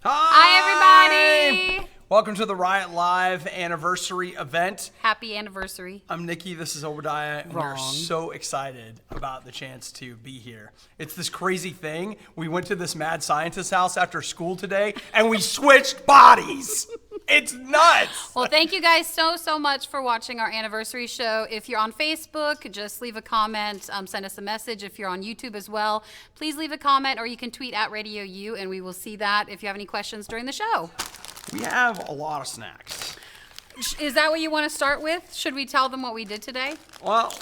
Hi, everybody. Welcome to the Riot Live anniversary event. Happy anniversary. I'm Nikki, this is Obadiah, and we're Wrong. so excited about the chance to be here. It's this crazy thing. We went to this mad scientist's house after school today, and we switched bodies. It's nuts. Well, thank you guys so much for watching our anniversary show. If you're on Facebook, just leave a comment, send us a message. If you're on YouTube as well, please leave a comment, or you can tweet at Radio U, and we will see that if you have any questions during the show. We have a lot of snacks. Is that what you want to start with? Should we tell them what we did today? Well,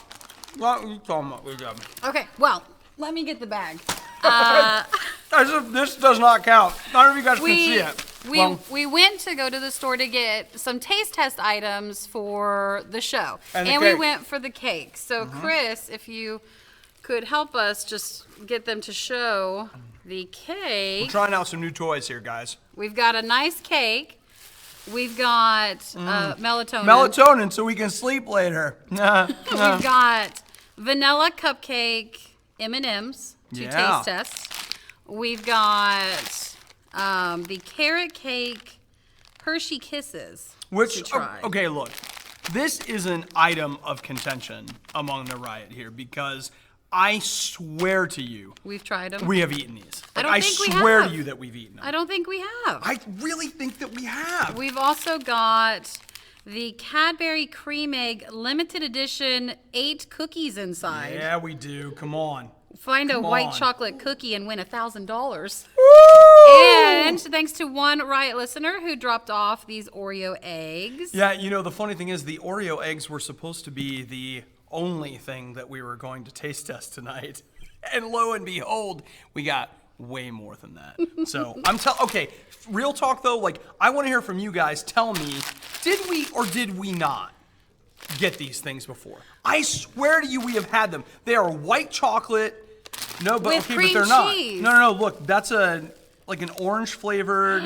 you tell them what we did. Okay, well, let me get the bag. As if this does not count. None of you guys can see it. We went to go to the store to get some taste test items for the show. And we went for the cake. So Chris, if you could help us just get them to show the cake. We're trying out some new toys here, guys. We've got a nice cake. We've got melatonin. Melatonin so we can sleep later. We've got vanilla cupcake M&Ms to taste test. We've got the carrot cake Hershey Kisses to try. Okay, look. This is an item of contention among the Riot here because I swear to you, we've tried them. We have eaten these. I swear to you that we've eaten them. I don't think we have. I really think that we have. We've also got the Cadbury Cream Egg limited edition 8 cookies inside. Yeah, we do. Come on. Find a white chocolate cookie and win $1,000. And thanks to one Riot listener who dropped off these Oreo eggs. Yeah, you know, the funny thing is the Oreo eggs were supposed to be the only thing that we were going to taste test tonight. And lo and behold, we got way more than that. So okay, real talk though, like I want to hear from you guys. Tell me, did we or did we not get these things before? I swear to you, we have had them. They are white chocolate. No, but with cream but they're cheese. not. No. Look, that's like an orange flavored.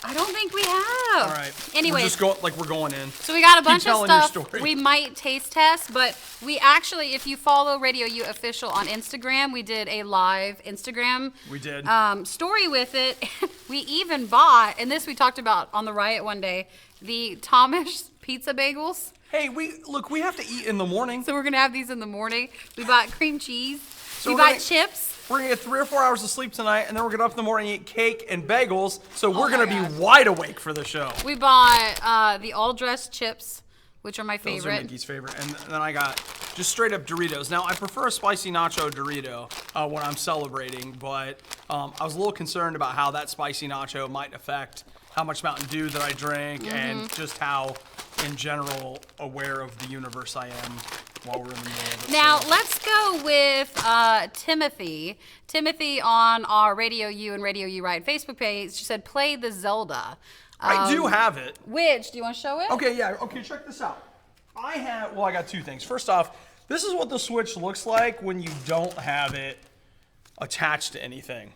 I don't think we have. All right. Anyway, we're going in. So we got a bunch of your stuff story. we might taste test, but we actually, if you follow Radio U Official on Instagram, we did a live Instagram story with it. We even bought, and this we talked about on the Riot one day, the Thomas pizza bagels. Hey, we have to eat in the morning. So we're gonna have these in the morning. We bought cream cheese. We bought chips. We're gonna get 3 or 4 hours of sleep tonight, and then we're gonna get up in the morning and eat cake and bagels. So we're gonna be wide awake for the show. We bought the all-dressed chips, which are my favorite. Those are Nikki's favorite. And then I got just straight up Doritos. Now I prefer a spicy nacho Dorito when I'm celebrating, but I was a little concerned about how that spicy nacho might affect how much Mountain Dew that I drink and just how, in general, aware of the universe I am while we're in the middle of it. Now, let's go with Timothy. Timothy on our Radio U and Radio U Riot Facebook page, she said, play the Zelda. I do have it. Which? Do you want to show it? Okay, yeah. Okay, check this out. I got 2 things. First off, this is what the Switch looks like when you don't have it attached to anything.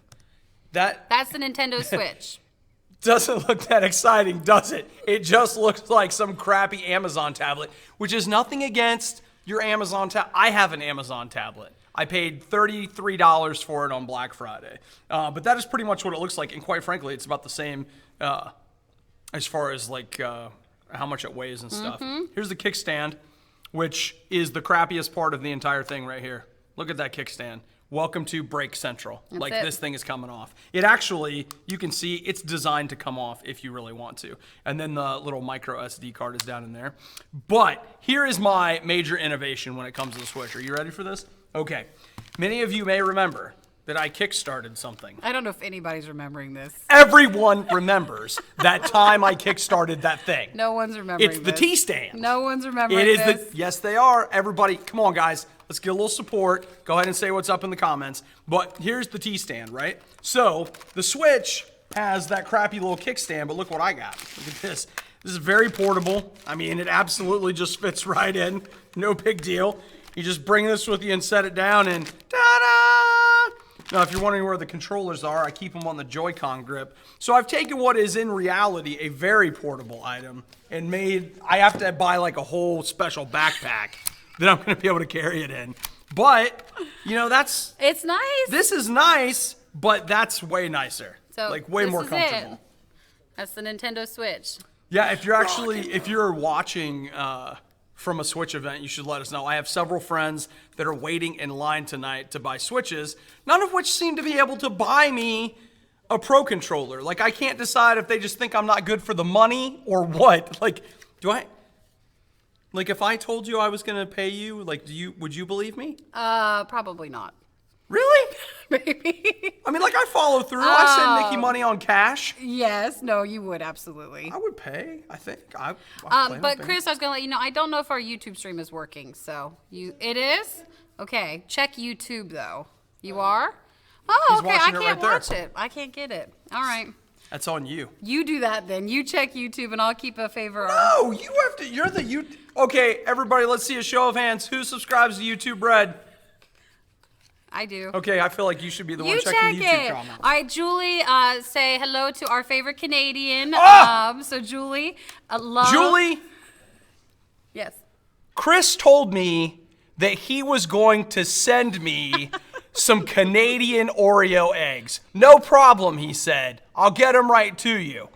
That's the Nintendo Switch. Doesn't look that exciting, does it? It just looks like some crappy Amazon tablet, which is nothing against your Amazon tablet. I have an Amazon tablet. I paid $33 for it on Black Friday. But that is pretty much what it looks like. And quite frankly, it's about the same as far as like how much it weighs and stuff. Here's the kickstand, which is the crappiest part of the entire thing right here. Look at that kickstand. Welcome to Break Central. This thing is coming off. It actually, you can see, it's designed to come off if you really want to. And then the little micro SD card is down in there. But here is my major innovation when it comes to the Switch. Are you ready for this? Okay. Many of you may remember that I kickstarted something. I don't know if anybody's remembering this. Everyone remembers that time I kickstarted that thing. No one's remembering this. It's the T-stand. No one's remembering this. Yes, they are. Everybody, come on, guys. Let's get a little support. Go ahead and say what's up in the comments. But here's the T-stand, right? So the Switch has that crappy little kickstand, but look what I got. Look at this. This is very portable. I mean, it absolutely just fits right in. No big deal. You just bring this with you and set it down and ta-da! Now, if you're wondering where the controllers are, I keep them on the Joy-Con grip. So I've taken what is in reality a very portable item and I have to buy like a whole special backpack that I'm going to be able to carry it in. But, you know, It's nice. This is nice, but that's way nicer. So like way this more is comfortable. It. That's the Nintendo Switch. Yeah, if you're watching from a Switch event, you should let us know. I have several friends that are waiting in line tonight to buy Switches, none of which seem to be able to buy me a Pro Controller. Like, I can't decide if they just think I'm not good for the money or what. Like, if I told you I was going to pay you, like, would you believe me? Probably not. Really? Maybe. I mean, like, I follow through. I send Nikki money on cash. Yes. No, you would absolutely. I would pay, I think. But Chris, I was gonna let you know, I don't know if our YouTube stream is working. So it is? Okay. Check YouTube though. You are? Oh, okay. I can't watch it. I can't get it. All right. That's on you. You do that then. You check YouTube and I'll keep a favor on. No, you have to. You're the you. Okay, everybody, let's see a show of hands. Who subscribes to YouTube Red? I do. Okay, I feel like you should be the one You checking check the YouTube it. comments. All right, Julie, say hello to our favorite Canadian. So Julie, love. Julie, Yes. Chris told me that he was going to send me some Canadian Oreo eggs. No problem, he said. I'll get them right to you.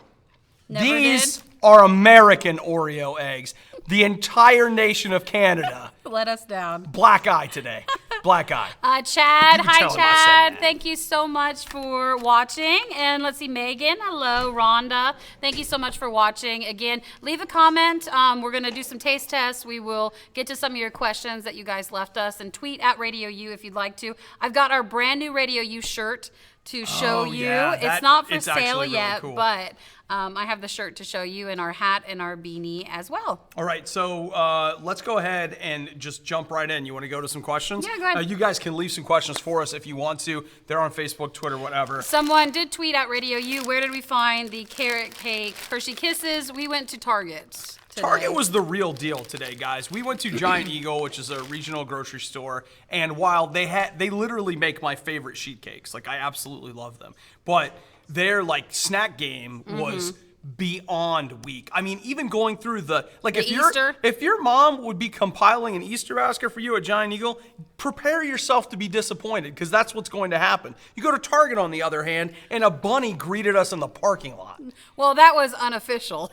Never These did. are American Oreo eggs. The entire nation of Canada. Let us down. Black eye today. Black eye. Chad, You can hi tell him I said Chad. that. Thank you so much for watching. And let's see, Megan, hello. Rhonda, thank you so much for watching. Again, leave a comment. We're going to do some taste tests. We will get to some of your questions that you guys left us and tweet at Radio U if you'd like to. I've got our brand new Radio U shirt to show you. Yeah, it's not for it's sale actually really yet, cool. but I have the shirt to show you and our hat and our beanie as well. All right, so let's go ahead and just jump right in. You want to go to some questions? Yeah, go ahead. You guys can leave some questions for us if you want to. They're on Facebook, Twitter, whatever. Someone did tweet at Radio U, where did we find the carrot cake Hershey Kisses? We went to Target today. Target was the real deal today, guys. We went to Giant Eagle, which is a regional grocery store, and while they literally make my favorite sheet cakes. Like, I absolutely love them. But their snack game was beyond weak. I mean, even going through if your mom would be compiling an Easter basket for you at Giant Eagle, prepare yourself to be disappointed, because that's what's going to happen. You go to Target, on the other hand, and a bunny greeted us in the parking lot. Well, that was unofficial.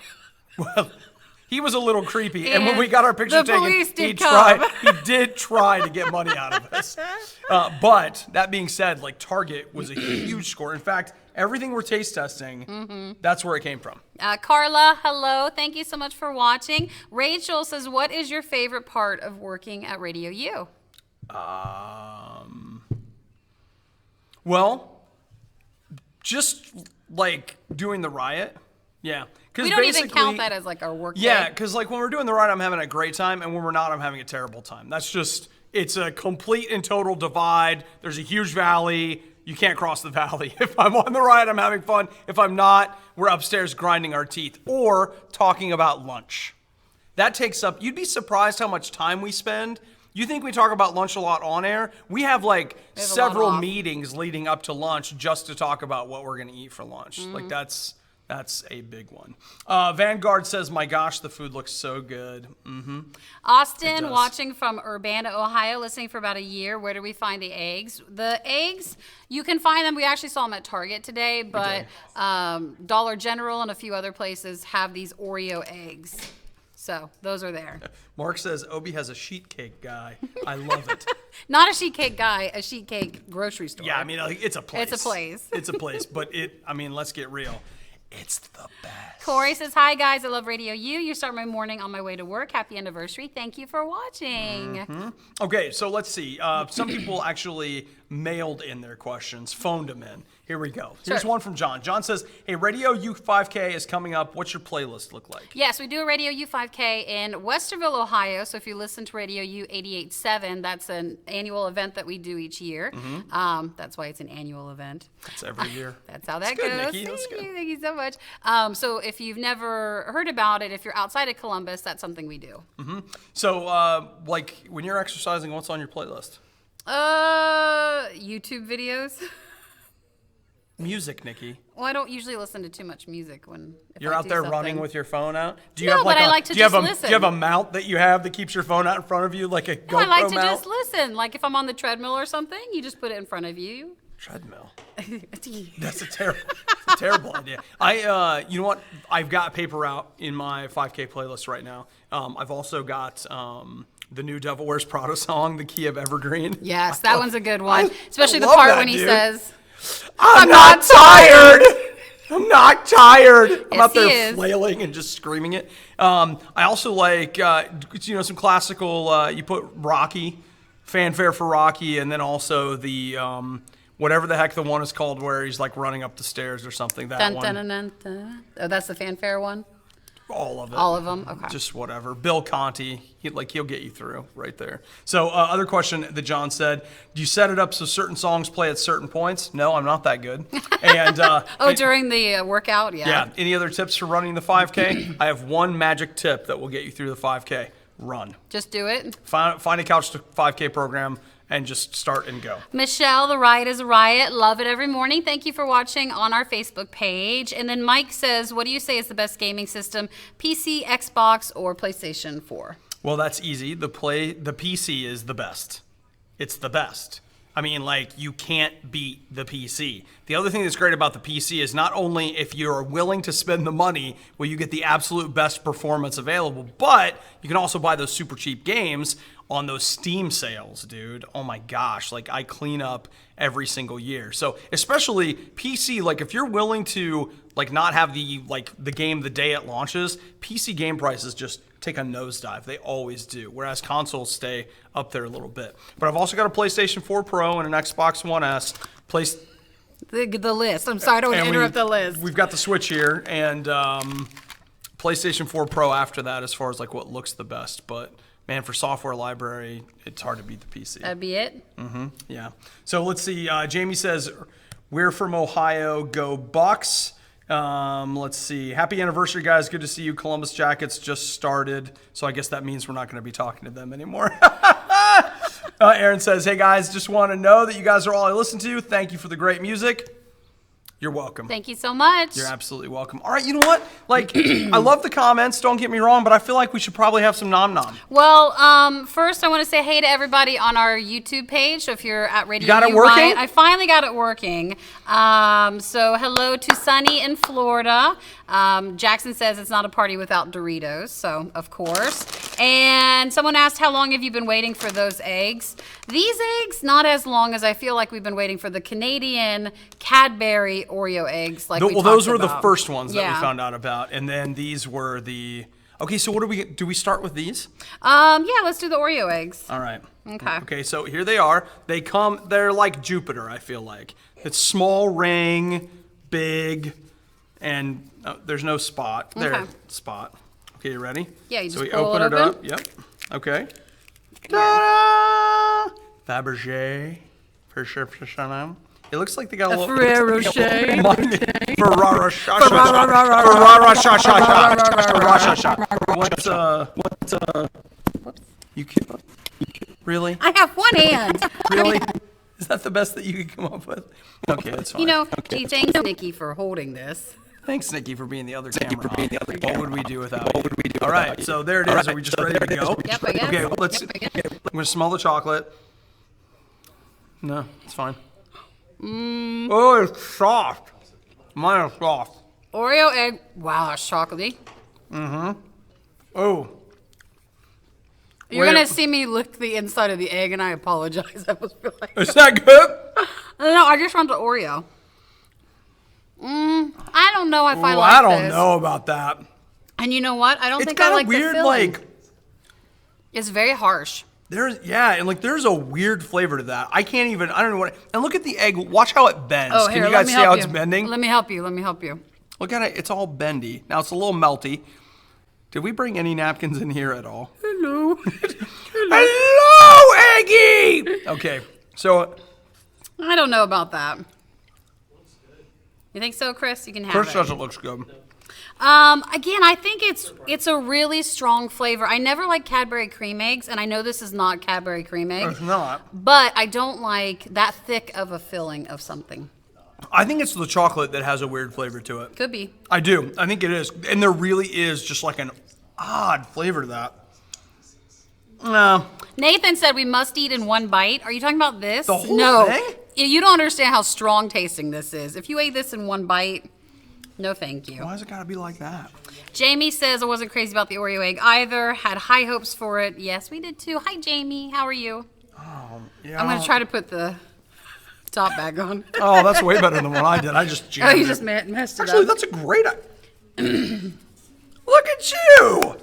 Well, he was a little creepy, and when we got our picture the taken, police did he come. did try to get money out of us. But that being said, Target was a huge score. In fact, everything we're taste testing, that's where it came from. Carla, hello. Thank you so much for watching. Rachel says, what is your favorite part of working at Radio U? Well, just doing the Riot. Yeah. We don't even count that as our work day. Yeah, because when we're doing the Riot, I'm having a great time, and when we're not, I'm having a terrible time. That's just, it's a complete and total divide. There's a huge valley. You can't cross the valley. If I'm on the Riot, I'm having fun. If I'm not, we're upstairs grinding our teeth or talking about lunch. That takes up, you'd be surprised how much time we spend. You think we talk about lunch a lot on air? We have several meetings leading up to lunch just to talk about what we're going to eat for lunch. That's a big one. Vanguard says, my gosh, the food looks so good. Austin, watching from Urbana, Ohio, listening for about a year. Where do we find the eggs? The eggs, you can find them. We actually saw them at Target today, but Dollar General and a few other places have these Oreo eggs. So those are there. Mark says, Obi has a sheet cake guy. I love it. Not a sheet cake guy, a sheet cake grocery store. Yeah, I mean, it's a place. It's a place. It's a place, but let's get real. It's the best. Corey says, hi, guys. I love Radio U. You start my morning on my way to work. Happy anniversary. Thank you for watching. Okay, so let's see. Some people actually mailed in their questions, phoned them in. Here we go. Here's one from John. John says, hey, Radio U 5K is coming up. What's your playlist look like? Yes, we do a Radio U 5K in Westerville, Ohio. So if you listen to Radio U 88.7, that's an annual event that we do each year. That's why it's an annual event. That's every year. That's how that That's goes. good, Nikki. That's good. Thank you so much. So if you've never heard about it, if you're outside of Columbus, that's something we do. So, when you're exercising, what's on your playlist? YouTube videos. Music, Nikki. Well, I don't usually listen to too much music when You're out there running with your phone out. Do you No, have but I like to just listen. Do you have a mount that you have that keeps your phone out in front of you, like a GoPro I like to mount? just listen. Like if I'm on the treadmill or something, you just put it in front of you. Treadmill. That's a terrible idea. You know what? I've got Paper Route in my 5K playlist right now. I've also got the new Devil Wears Prada song, The Key of Evergreen. Yes, that one's a good one. Especially the part when he says, I'm not tired. I'm not tired. I'm out there he is. flailing and just screaming it. I also like, some classical, you put Rocky, Fanfare for Rocky, and then also the, whatever the heck the one is called where he's like running up the stairs or something. That dun, one. dun, dun, dun, dun. Oh, that's the Fanfare one? All of it. All of them? Okay. Just whatever. Bill Conti, he'll get you through right there. So other question that John said, do you set it up so certain songs play at certain points? No, I'm not that good. And during the workout? Yeah. Yeah. Any other tips for running the 5K? I have one magic tip that will get you through the 5K. Run. Just do it. Find a Couch to 5K program and just start and go. Michelle, the Riot is a riot. Love it every morning. Thank you for watching on our Facebook page. And then Mike says, what do you say is the best gaming system? PC, Xbox, or PlayStation 4? Well, that's easy. The PC is the best. It's the best. I mean, like, you can't beat the PC. The other thing that's great about the PC is not only if you're willing to spend the money, will you get the absolute best performance available, but you can also buy those super cheap games on those Steam sales, dude. Oh my gosh, like I clean up every single year. So especially PC, like if you're willing to like not have the game the day it launches, PC game prices just take a nosedive. They always do. Whereas consoles stay up there a little bit. But I've also got a PlayStation 4 Pro and an Xbox One S. The list. I'm sorry, I don't want to interrupt the list. We've got the Switch here and PlayStation 4 Pro after that as far as like what looks the best. But man, for software library, it's hard to beat the PC. That'd be it? Mm-hmm. Yeah. So let's see. Jamie says, we're from Ohio. Go Bucks. Let's see. Happy anniversary, guys. Good to see you. Columbus Jackets just started. So I guess that means we're not going to be talking to them anymore. Aaron says, hey, guys, just want to know that you guys are all I listen to. Thank you for the great music. You're welcome. Thank you so much. You're absolutely welcome. All right, you know what? Like, I love the comments. Don't get me wrong, but I feel like we should probably have some nom-nom. Well, first I want to say hey to everybody on our YouTube page. So if you're at Radio You got it working? I finally got it working. So hello to Sunny in Florida. Jackson says it's not a party without Doritos, so of course. And someone asked, how long have you been waiting for those eggs? These eggs, not as long as I feel like we've been waiting for the Canadian Cadbury Oreo eggs. Those were the first ones that we found out about, and then these were the. Okay, so what do we start with these? Yeah, let's do the Oreo eggs. All right. Okay. Okay, so here they are. They're like Jupiter, I feel like. It's small ring, big, and there's no spot. Okay. There, spot. Okay, you ready? Yeah, you just so we pull open it it open. up. Yep. Okay. Ta-da! Fabergé. For sure. It looks like they got a little. Ferrero Rocher. Ferrara Shasha. What's you can really? I have one hand. Really? Is that the best that you could come up with? Okay, that's fine. Gee, thanks, Nikki, for holding this. Thanks, Nikki, for being the other camera. What would we do without you? All right, so there it is. Are we just ready to go? Yep, I guess. Okay, I'm going to smell the chocolate. No, it's fine. Oh, it's soft. Mine is soft. Oreo egg. Wow, that's chocolatey. Oh. You're going to see me lick the inside of the egg, and I apologize. I was like, Is that good? No, I just want the Oreo. I don't know if I like this. I don't know about that. And you know what? I don't It's think got I like a weird, the filling. like, It's very harsh. there's a weird flavor to that. I don't know what, and look at the egg. Watch how it bends. Oh, Can here, you let guys me see help how you. it's bending? Let me help you. Look at it. It's all bendy. Now it's a little melty. Did we bring any napkins in here at all? Hello. Hello, Eggy! Okay, so. I don't know about that. You think so, Chris? You can have Chris it. says it looks good. Again, I think it's a really strong flavor. I never like Cadbury cream eggs, and I know this is not Cadbury cream egg. It's not. But I don't like that thick of a filling of something. I think it's the chocolate that has a weird flavor to it. Could be. I do. I think it is. And there really is just like an odd flavor to that. No. Nathan said we must eat in one bite. Are you talking about this? The whole no. thing? You don't understand how strong tasting this is. If you ate this in one bite, no thank you. Why's it gotta be like that? Jamie says I wasn't crazy about the Oreo egg either. Had high hopes for it. Yes, we did too. Hi, Jamie. How are you? Yeah. I'm going to try to put the top back on. Oh, that's way better than what I did. I just jammed You it. just messed it Actually, up. that's a great... Look at you!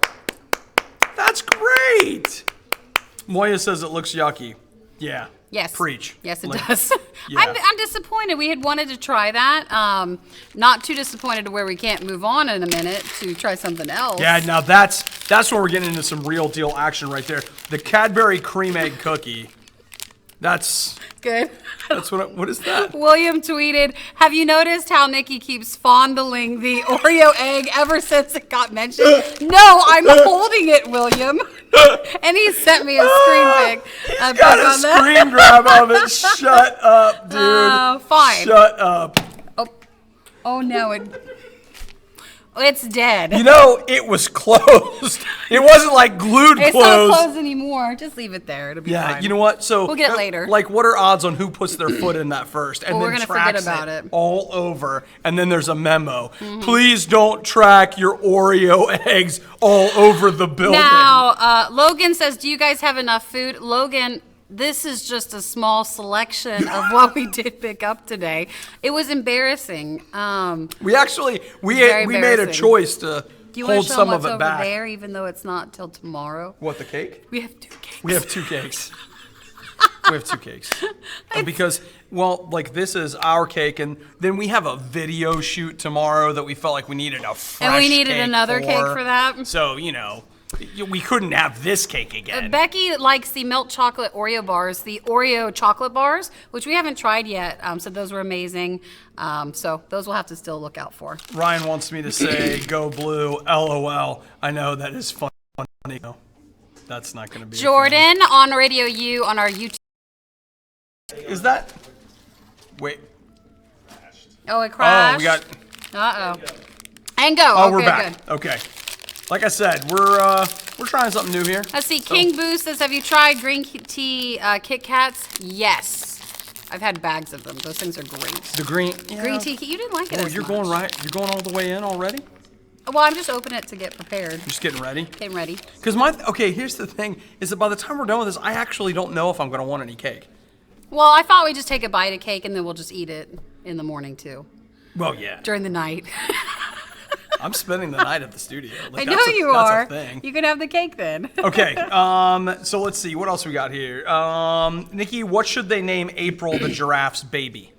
That's great! Moya says it looks yucky. Yeah. Yes. Preach. Yes, it Like, does. yeah. I'm disappointed. We had wanted to try that. Not too disappointed to where we can't move on in a minute to try something else. Yeah, now that's where we're getting into some real deal action right there. The Cadbury cream egg cookie. That's Good. what is that? William tweeted, have you noticed how Nikki keeps fondling the Oreo egg ever since it got mentioned? No, I'm holding it, William. And he sent me a screen pic. He's got a screen grab of it. Shut up, dude. Fine. Shut up. Oh no, it's dead. You know, it was closed. It wasn't like glued It's closed. not closed anymore. Just leave it there. It'll be Yeah, fine. you know what? So We'll get it later. Like, what are odds on who puts their foot in that first, and Well, then we're gonna tracks forget about it. all over, and then there's a memo. Please don't track your Oreo eggs all over the building. Now, Logan says, do you guys have enough food? Logan, this is just a small selection of what we did pick up today. It was embarrassing. we actually we Very made a embarrassing. choice to Do you want hold to show some them of what's it over back. there, even though it's not till tomorrow? What, the cake? We have 2 cakes. We have 2 cakes. We have 2 cakes. Because, well, like, this is our cake, and then we have a video shoot tomorrow that we felt like we needed a fresh And we needed cake another cake for that? So, you know, we couldn't have this cake again. Becky likes the milk chocolate Oreo bars, the Oreo chocolate bars, which we haven't tried yet. So those were amazing. So those we'll have to still look out for. Ryan wants me to say, go blue, LOL. I know that is funny. No, that's not going to be Jordan on Radio U on our YouTube. Is that... Wait. Oh, it crashed. Oh, we got... Uh-oh. And go. Oh, okay, we're back. Good. Okay. Like I said, we're trying something new here. Let's see. King Boo says, have you tried green tea Kit Kats? Yes. I've had bags of them. Those things are great. The green... Green tea. You didn't like it as you're much. going right. You're going all the way in already? Well, I'm just opening it to get prepared. Just getting ready? Getting ready. Because okay, here's the thing, is that by the time we're done with this, I actually don't know if I'm going to want any cake. Well, I thought we'd just take a bite of cake and then we'll just eat it in the morning too. Well, yeah. During the night. I'm spending the night at the studio. I know you that's are. A thing. You can have the cake then. Okay, so let's see, what else we got here? Nikki, what should they name April the giraffe's baby?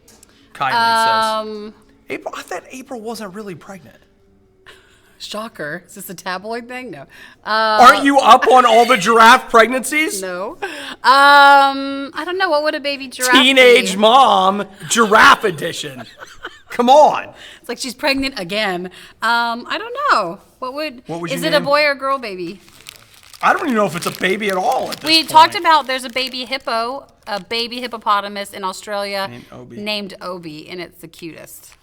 Kylie says. April, I thought April wasn't really pregnant. Shocker. Is this a tabloid thing? No. Aren't you up on all the giraffe pregnancies? No. I don't know. What would a baby giraffe Teenage be? mom, giraffe edition. Come on. It's like she's pregnant again. I don't know. What would you is it a name? boy or girl baby? I don't even know if it's a baby at all at this We point. talked about there's a baby hippo, a baby hippopotamus in Australia Named Obi. Obi, and it's the cutest.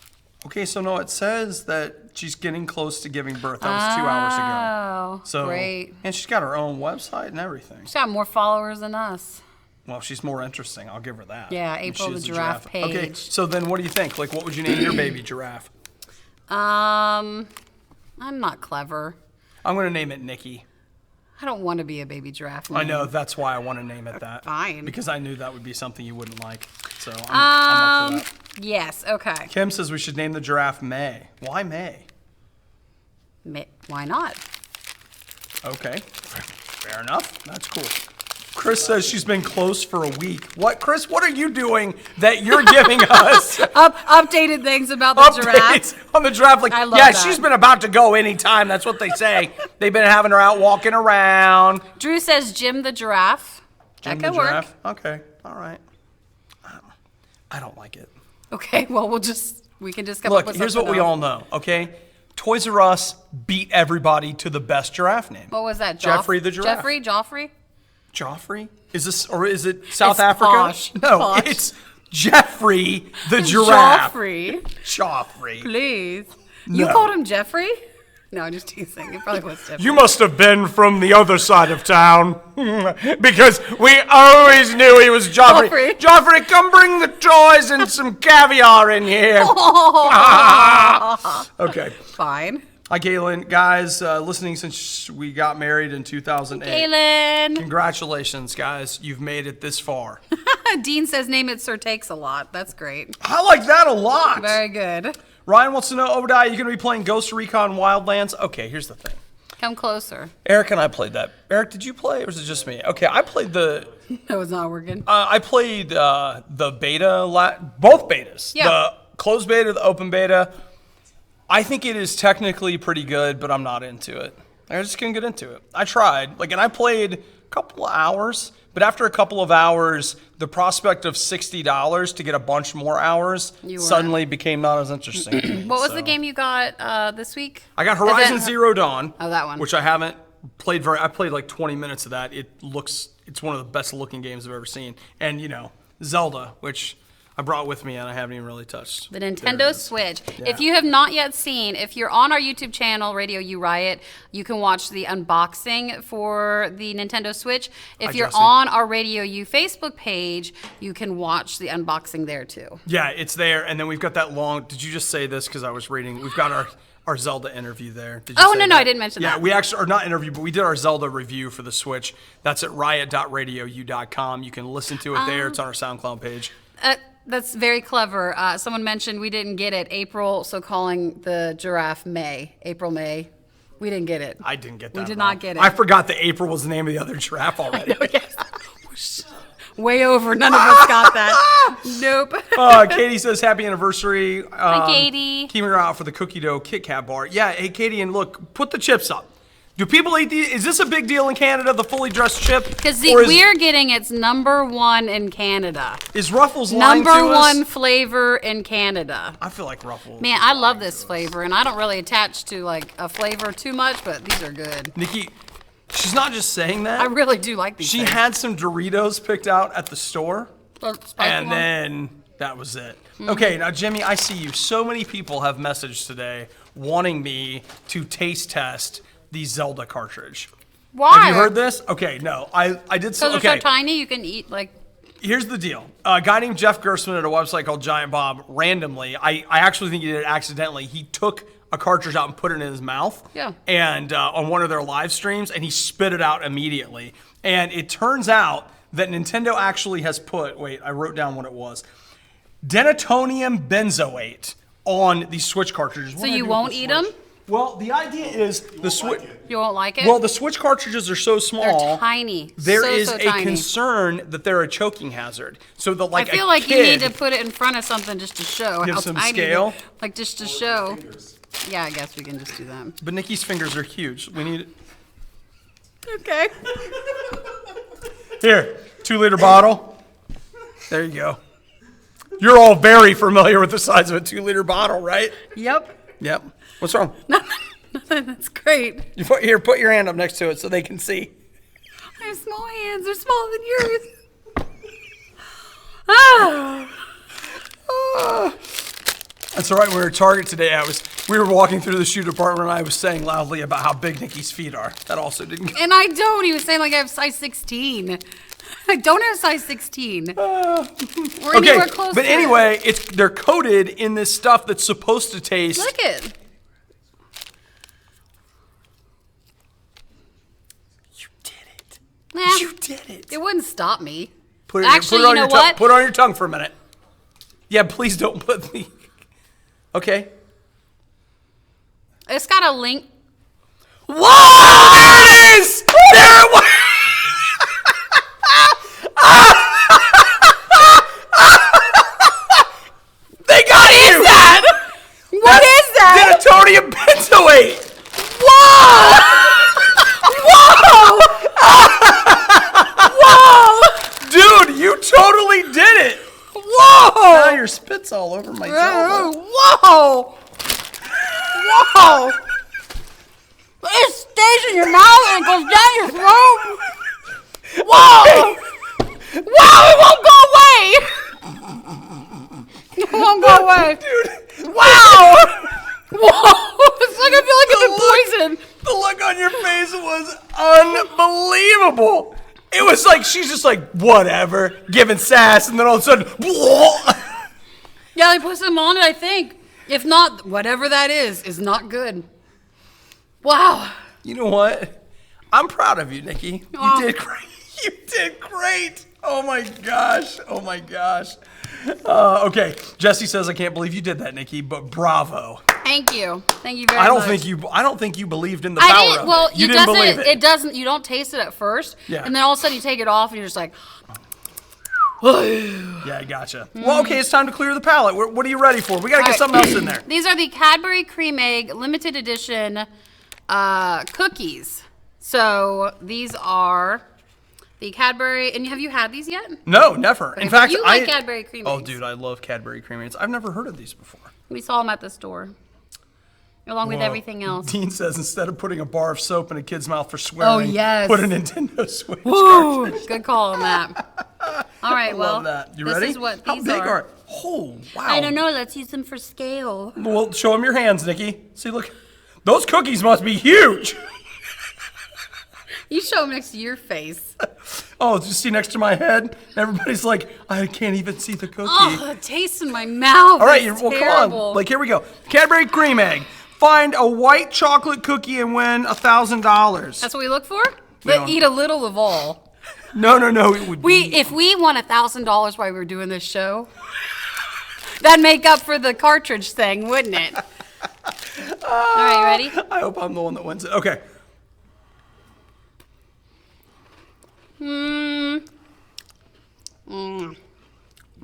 Okay, so no, it says that she's getting close to giving birth. That was 2 hours ago. Oh, So, great. And she's got her own website and everything. She's got more followers than us. Well, she's more interesting. I'll give her that. Yeah, And April the she's a giraffe Okay, page. so then what do you think? Like, what would you name your baby giraffe? I'm not clever. I'm going to name it Nikki. I don't want to be a baby giraffe. I know, that's why I want to name it that. Fine. Because I knew that would be something you wouldn't like. So I'm up for that. Yes, okay. Kim says we should name the giraffe May. Why May? Why not? Okay, fair enough. That's cool. Chris says she's been close for a week. What, Chris? What are you doing that you're giving us Updated things about the giraffe. updates on the giraffe? Like, I love yeah, that. she's been about to go anytime. That's what they say. They've been having her out walking around. Drew says Jim the giraffe. Jim That the could work. giraffe. Okay, all right. I don't like it. Okay, well, we can just come Look, up with here's what something we else. all know. Okay, Toys R Us beat everybody to the best giraffe name. What was that? Jeffrey the giraffe. Joffrey? Joffrey? Is this, or is it South It's Africa? posh. No, Posh. it's Jeffrey the giraffe. Joffrey. Joffrey. Please. You No. called him Jeffrey? No, I'm just teasing. It probably was different. You must have been from the other side of town. Because we always knew he was Joffrey. Joffrey, come bring the toys and some caviar in here. Okay. Fine. Hi, Kaylin. Guys, listening since we got married in 2008. Kaylin. Congratulations, guys. You've made it this far. Dean says name it Sir Takes a Lot. That's great. I like that a lot. Very good. Ryan wants to know, Obadiah, you going to be playing Ghost Recon Wildlands? Okay, here's the thing. Come closer. Eric and I played that. Eric, did you play, or was it just me? Okay, I played the... No, it's not working. I played the beta, both betas. Yeah. The closed beta, the open beta. I think it is technically pretty good, but I'm not into it. I just couldn't get into it. I tried, and I played a couple of hours, but after a couple of hours, the prospect of $60 to get a bunch more hours suddenly became not as interesting. What was the game you got this week? I got Horizon Zero Dawn. Oh, that one. Which I haven't played I played like 20 minutes of that. It's one of the best looking games I've ever seen. And, Zelda, which I brought with me and I haven't even really touched. The Nintendo Switch. Yeah. If you have not yet seen, if you're on our YouTube channel, Radio U Riot, you can watch the unboxing for the Nintendo Switch. If you're on our Radio U Facebook page, you can watch the unboxing there too. Yeah, it's there. And then we've got that long, did you just say this because I was reading? We've got our Zelda interview there. No, I didn't mention that. Yeah, we actually, or not interview, but we did our Zelda review for the Switch. That's at riot.radiou.com. You can listen to it there. It's on our SoundCloud page. That's very clever. Someone mentioned we didn't get it. April, so calling the giraffe May. April, May. We didn't get it. I didn't get that. We did not get it. I forgot that April was the name of the other giraffe already. I know, yes. Way over. None of us got that. Nope. Katie says, happy anniversary. Hi, Katie. Keeping her out for the cookie dough Kit Kat bar. Yeah, hey, Katie, and look, put the chips up. Do people eat these? Is this a big deal in Canada, the fully dressed chip? Because we're getting its #1 in Canada. Is Ruffles lying to us? #1 flavor in Canada. I feel like Ruffles. Man, I love this flavor, and I don't really attach to like a flavor too much, but these are good. Nikki, she's not just saying that. I really do like these. She had some Doritos picked out at the store, and then that was it. Mm-hmm. Okay, now Jimmy, I see you. So many people have messaged today wanting me to taste test the Zelda cartridge. Why? Have you heard this? Okay, no. I did so. Because they're so tiny, you can eat like... Here's the deal. A guy named Jeff Gersman at a website called Giant Bob, randomly, I actually think he did it accidentally, he took a cartridge out and put it in his mouth. Yeah. And on one of their live streams, and he spit it out immediately. And it turns out that Nintendo actually has put, wait, I wrote down what it was, denatonium benzoate on these Switch cartridges. So you won't eat them? Well, the idea is the Switch. You won't like it? Well, the Switch cartridges are so small. They're tiny. There is a concern that they're a choking hazard. So that I feel like you need to put it in front of something just to show how some tiny scale. Like just to show. Yeah, I guess we can just do that. But Nikki's fingers are huge. We need. Okay. Here, 2-liter bottle. There you go. You're all very familiar with the size of a 2-liter bottle, right? Yep. Yep. What's wrong? Nothing. That's great. You put your hand up next to it so they can see. I have small hands. They're smaller than yours. That's all right. When we were at Target today, we were walking through the shoe department, and I was saying loudly about how big Nikki's feet are. That also didn't go. And I don't. He was saying like I have size 16. I don't have size 16. We're anywhere close but anyway, they're coated in this stuff that's supposed to taste. Look it. You did it. Nah, you did it. It wouldn't stop me. Put it Actually, on you know your what? Put it on your tongue for a minute. Yeah, please don't put me. Okay. It's got a link. Whoa! There it is! There it was! They got you! What is that? Denatonium benzoate! Whoa! Whoa! Dude, you totally did it! Whoa! Now your spit's all over my Zelda. Whoa! Whoa! It stays in your mouth and goes down your throat. Whoa! Wow! It won't go away. It won't go away. Dude. Wow! Whoa! It's like I feel like I've been unbelievable. It was like, she's just like, whatever, giving sass, and then all of a sudden, Yeah, they put some on it, I think. If not, whatever that is not good. Wow. You know what? I'm proud of you, Nikki. Aw. You did great. You did great. Oh my gosh. Oh my gosh. Okay. Jesse says, I can't believe you did that, Nikki, but bravo. Thank you. Thank you very much. I don't think you believed in the power of it. Well, You didn't believe it. It doesn't. You don't taste it at first. Yeah. And then all of a sudden you take it off and you're just like. Yeah, I gotcha. Well, okay, it's time to clear the palate. What are you ready for? We got to get something else in there. These are the Cadbury Cream Egg limited edition cookies. So these are the Cadbury, and have you had these yet? No, never. In fact, you like Cadbury Cream Oh, Eggs. dude, I love Cadbury Cream Eggs. I've never heard of these before. We saw them at the store, along with everything else. Dean says instead of putting a bar of soap in a kid's mouth for swearing, yes. put a Nintendo Switch. Woo, good call on that. All right, I well, love that. You this ready? is what How these big are. are? Oh, wow. I don't know. Let's use them for scale. Well, show them your hands, Nikki. See, look. Those cookies must be huge. You show them next to your face. Oh, did you see next to my head? Everybody's like, I can't even see the cookie. Oh, it tastes in my mouth. All right, It's well, terrible. come on. Like, here we go. Cadbury Cream Egg. Find a white chocolate cookie and win $1,000. That's what we look for? But eat a little of all. No. It would be. If we won $1,000 while we were doing this show, that'd make up for the cartridge thing, wouldn't it? All right, you ready? I hope I'm the one that wins it. Okay. I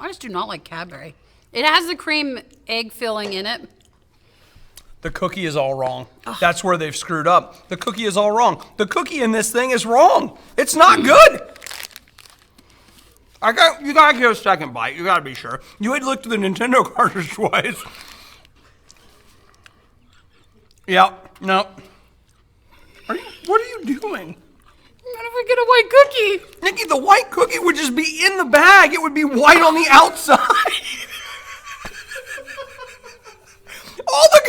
just do not like Cadbury. It has the cream egg filling in it. The cookie is all wrong. That's where they've screwed up. The cookie is all wrong. The cookie in this thing is wrong. It's not good. You gotta give a second bite. You gotta be sure. You had looked at the Nintendo cartridge twice. Yeah. No. What are you doing? What if we get a white cookie? Nikki, the white cookie would just be in the bag. It would be white on the outside. All the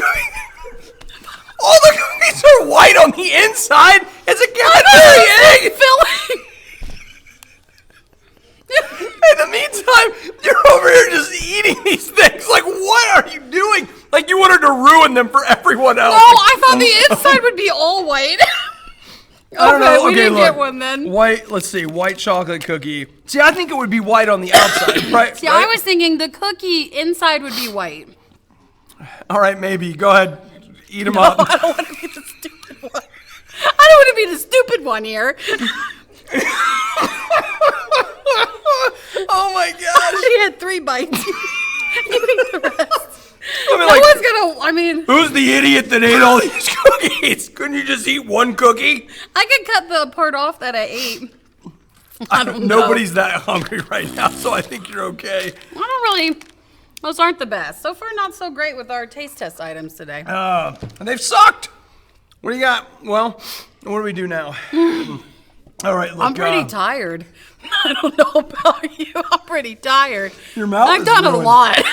cookies are white on the inside. It's a Cadbury egg. Filling. In the meantime, you're over here just eating these things. Like, what are you doing? Like, you wanted to ruin them for everyone else. No, I thought the inside would be all white. I don't know. We didn't look. get one then. White, let's see, white chocolate cookie. See, I think it would be white on the outside, right? See, I was thinking the cookie inside would be white. All right, maybe. Go ahead. Eat them up. I don't want to be the stupid one. I don't want to be the stupid one here. Oh my gosh. She had 3 bites. You eat the rest. I mean, who's the idiot that ate all these cookies? Couldn't you just eat one cookie? I could cut the part off that I ate. I don't know. Nobody's that hungry right now, so I think you're okay. I don't really. Those aren't the best. So far, not so great with our taste test items today. And they've sucked. What do you got? Well, what do we do now? All right, look. I'm pretty tired. I don't know about you. I'm pretty tired. Your mouth I've is done ruined. a lot.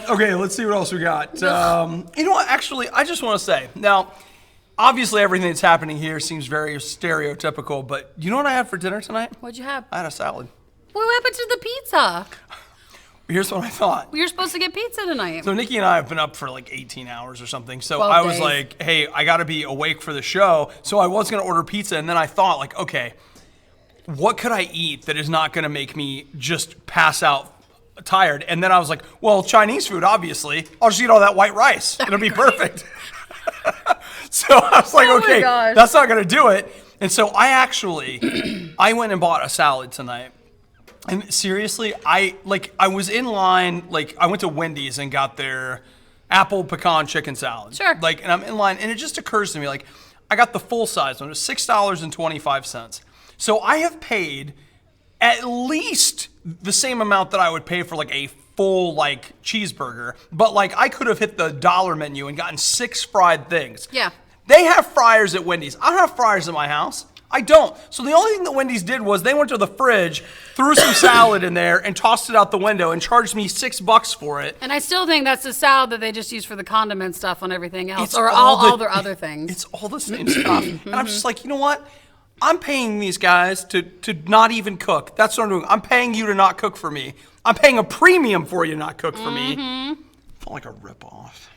Okay, let's see what else we got. You know what? Actually, I just want to say, now, obviously everything that's happening here seems very stereotypical, but you know what I had for dinner tonight? What'd you have? I had a salad. What happened to the pizza? Here's what I thought. We were supposed to get pizza tonight. So Nikki and I have been up for like 18 hours or something. So 12 I was days. like, hey, I got to be awake for the show. So I was going to order pizza. And then I thought, like, okay, what could I eat that is not going to make me just pass out tired? And then I was like, well, Chinese food, obviously. I'll just eat all that white rice. It'll be perfect. So I was like, Oh my okay, gosh. that's not going to do it. And so I went and bought a salad tonight. And seriously, I was in line, like I went to Wendy's and got their apple pecan chicken salad. Sure. Like, and I'm in line, and it just occurs to me, like, I got the full size one. It was $6.25. So I have paid at least the same amount that I would pay for like a full like cheeseburger, but like I could have hit the dollar menu and gotten 6 fried things. Yeah. They have fryers at Wendy's. I don't have fryers at my house. I don't. So the only thing that Wendy's did was they went to the fridge, threw some salad in there, and tossed it out the window and charged me $6 for it. And I still think that's the salad that they just use for the condiment stuff on everything else, It's or all all the- their other things. It's all the same stuff. And I'm just like, you know what? I'm paying these guys to not even cook. That's what I'm doing. I'm paying you to not cook for me. I'm paying a premium for you to not cook for me. I feel like a ripoff.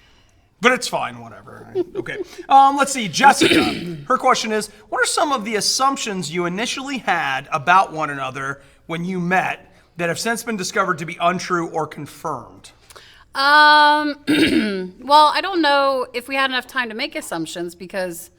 But it's fine, whatever. Okay. Let's see. Jessica, her question is, what are some of the assumptions you initially had about one another when you met that have since been discovered to be untrue or confirmed? Well, I don't know if we had enough time to make assumptions because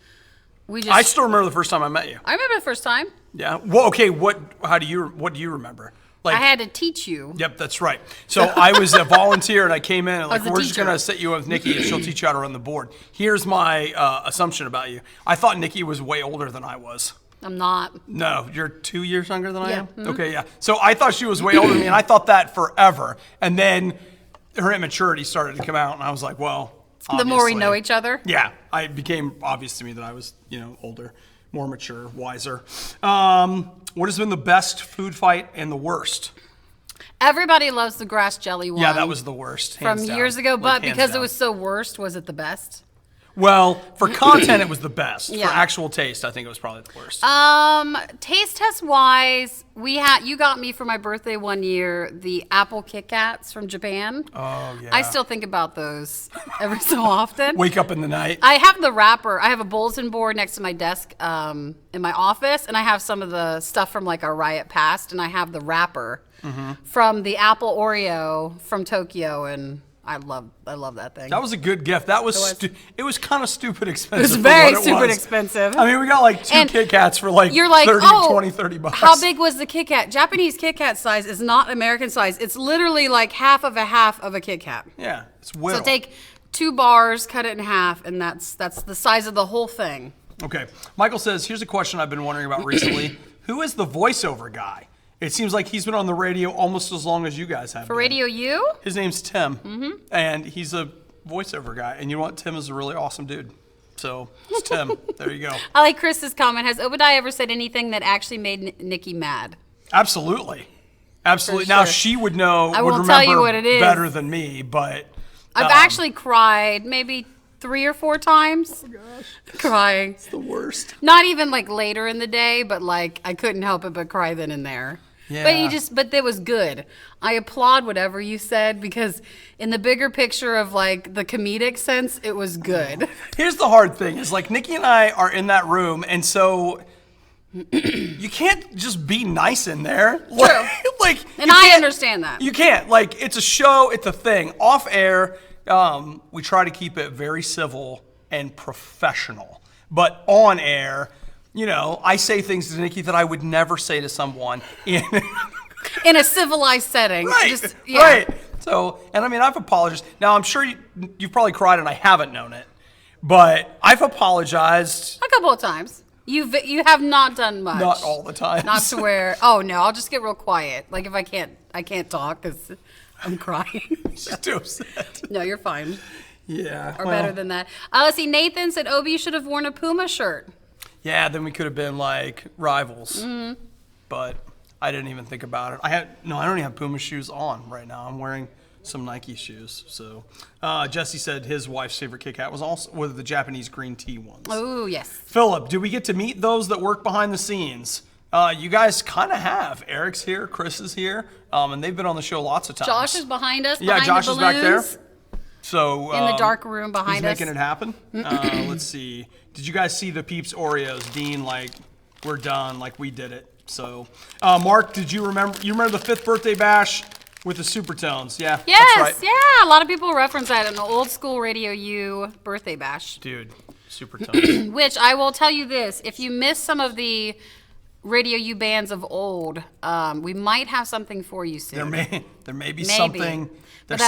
I still remember the first time I met you. I remember the first time. Yeah. Well, okay. What do you remember? Like, I had to teach you. Yep, that's right. So I was a volunteer, and I came in, and like, we're just going to set you with Nikki, and she'll teach you how to run the board. Here's my assumption about you. I thought Nikki was way older than I was. I'm not. No, you're 2 years younger than I am? Mm-hmm. Okay, yeah. So I thought she was way older than me, and I thought that forever. And then her immaturity started to come out, and I was like, well, obviously. The more we know each other? Yeah. It became obvious to me that I was, older, more mature, wiser. What has been the best food fight and the worst? Everybody loves the grass jelly one. Yeah, that was the worst. From years ago, but because down. it was so worst, was it the best? Well, for content, it was the best. Yeah. For actual taste, I think it was probably the worst. Taste test wise, you got me for my birthday one year the apple Kit Kats from Japan. Oh yeah. I still think about those every so often. Wake up in the night. I have the wrapper. I have a bulletin board next to my desk in my office, and I have some of the stuff from like our Riot past, and I have the wrapper from the apple Oreo from Tokyo, and I love that thing. That was a good gift. That was it was kind of stupid expensive. It was very stupid expensive. I mean, we got like two Kit Kats for like, you're like 30 bucks. How big was the Kit Kat? Japanese Kit Kat size is not American size. It's literally like half of a Kit Kat. Yeah, it's whittle. So take 2 bars, cut it in half, and that's the size of the whole thing. Okay. Michael says, here's a question I've been wondering about recently. Who is the voiceover guy? It seems like he's been on the radio almost as long as you guys have. For Radio U? His name's Tim, and he's a voiceover guy. And you know what? Tim is a really awesome dude. So it's Tim. There you go. I like Chris's comment. Has Obadiah ever said anything that actually made Nikki mad? Absolutely. Absolutely. For Now, sure. she would know, I would won't remember tell you what it is. better than me, but... I've actually cried maybe 3 or 4 times. Oh, gosh. Crying. It's the worst. Not even like later in the day, but like I couldn't help it but cry then and there. Yeah. But it was good. I applaud whatever you said because in the bigger picture of like the comedic sense, it was good. Here's the hard thing is like Nikki and I are in that room, and so you can't just be nice in there. True. And I understand that. You can't. Like, it's a show, it's a thing. Off air, we try to keep it very civil and professional. But on air, I say things to Nikki that I would never say to someone in a civilized setting. Right. Right. So, and I mean, I've apologized. Now, I'm sure you've probably cried and I haven't known it, but I've apologized. A couple of times. You have not done much. Not all the time. Not to where, oh no, I'll just get real quiet. Like if I can't talk because I'm crying. She's too upset. No, you're fine. Yeah. Or better than that. Let's see, Nathan said, Obi, you should have worn a Puma shirt. Yeah, then we could have been like rivals. Mm-hmm. But I didn't even think about it. I don't even have Puma shoes on right now. I'm wearing some Nike shoes. So Jesse said his wife's favorite Kit Kat was the Japanese green tea ones. Oh, yes. Philip, do we get to meet those that work behind the scenes? You guys kind of have. Eric's here, Chris is here, and they've been on the show lots of times. Josh is behind us. Yeah, behind Josh the is back there. So in the dark room behind us. He's making it happen. Let's see. Did you guys see the Peeps Oreos? Dean, we're done. We did it. So, Mark, did you remember? You remember the 5th birthday bash with the Supertones? Yeah. Yes. That's right. Yeah. A lot of people reference that in the old school Radio U birthday bash. Dude, Supertones. Which I will tell you this: if you miss some of the Radio U bands of old, we might have something for you soon. There may be something. There's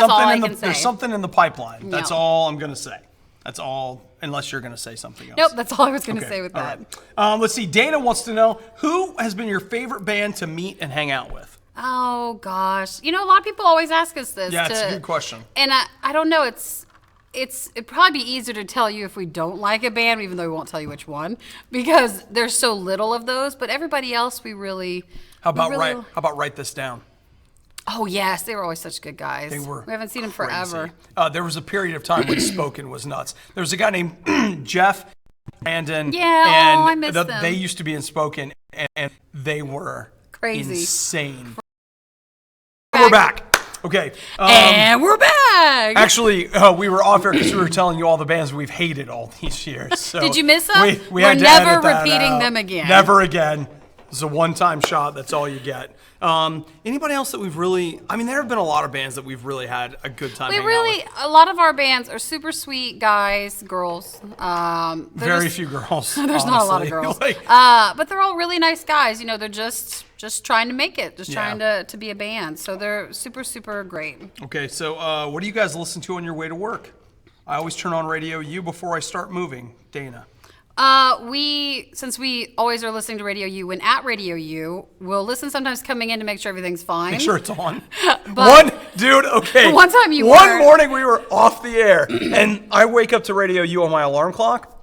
something in the pipeline. That's all I'm gonna say. That's all, unless you're gonna say something else. Nope, that's all I was gonna say with that. Right. Let's see. Dana wants to know who has been your favorite band to meet and hang out with. Oh gosh, a lot of people always ask us this. Yeah, it's a good question. And I don't know. It'd probably be easier to tell you if we don't like a band, even though we won't tell you which one, because there's so little of those. But everybody else, we really. How about write this down? Oh yes, they were always such good guys. They were. We haven't seen them crazy. forever. There was a period of time when Spoken was nuts. There was a guy named Jeff. Brandon. Yeah, and I miss them. They used to be in Spokane, and they were crazy, insane. We're back. Okay. And we're back. Actually, we were off air because we were telling you all the bands we've hated all these years. So did you miss them? We're never repeating them again. Never again. It's a one-time shot. That's all you get. Anybody else that we've really? I mean, there have been a lot of bands that we've really had a good time. A lot of our bands are super sweet guys, girls. Very few girls. There's honestly. not a lot of girls. But they're all really nice guys. You know, they're just trying to make it, trying to be a band. So they're super, super great. Okay, so what do you guys listen to on your way to work? I always turn on Radio U before I start moving. Dana. Since we always are listening to Radio U, when at Radio U, we'll listen sometimes coming in to make sure everything's fine. Make sure it's on. But one time one morning we were off the air, and I wake up to Radio U on my alarm clock.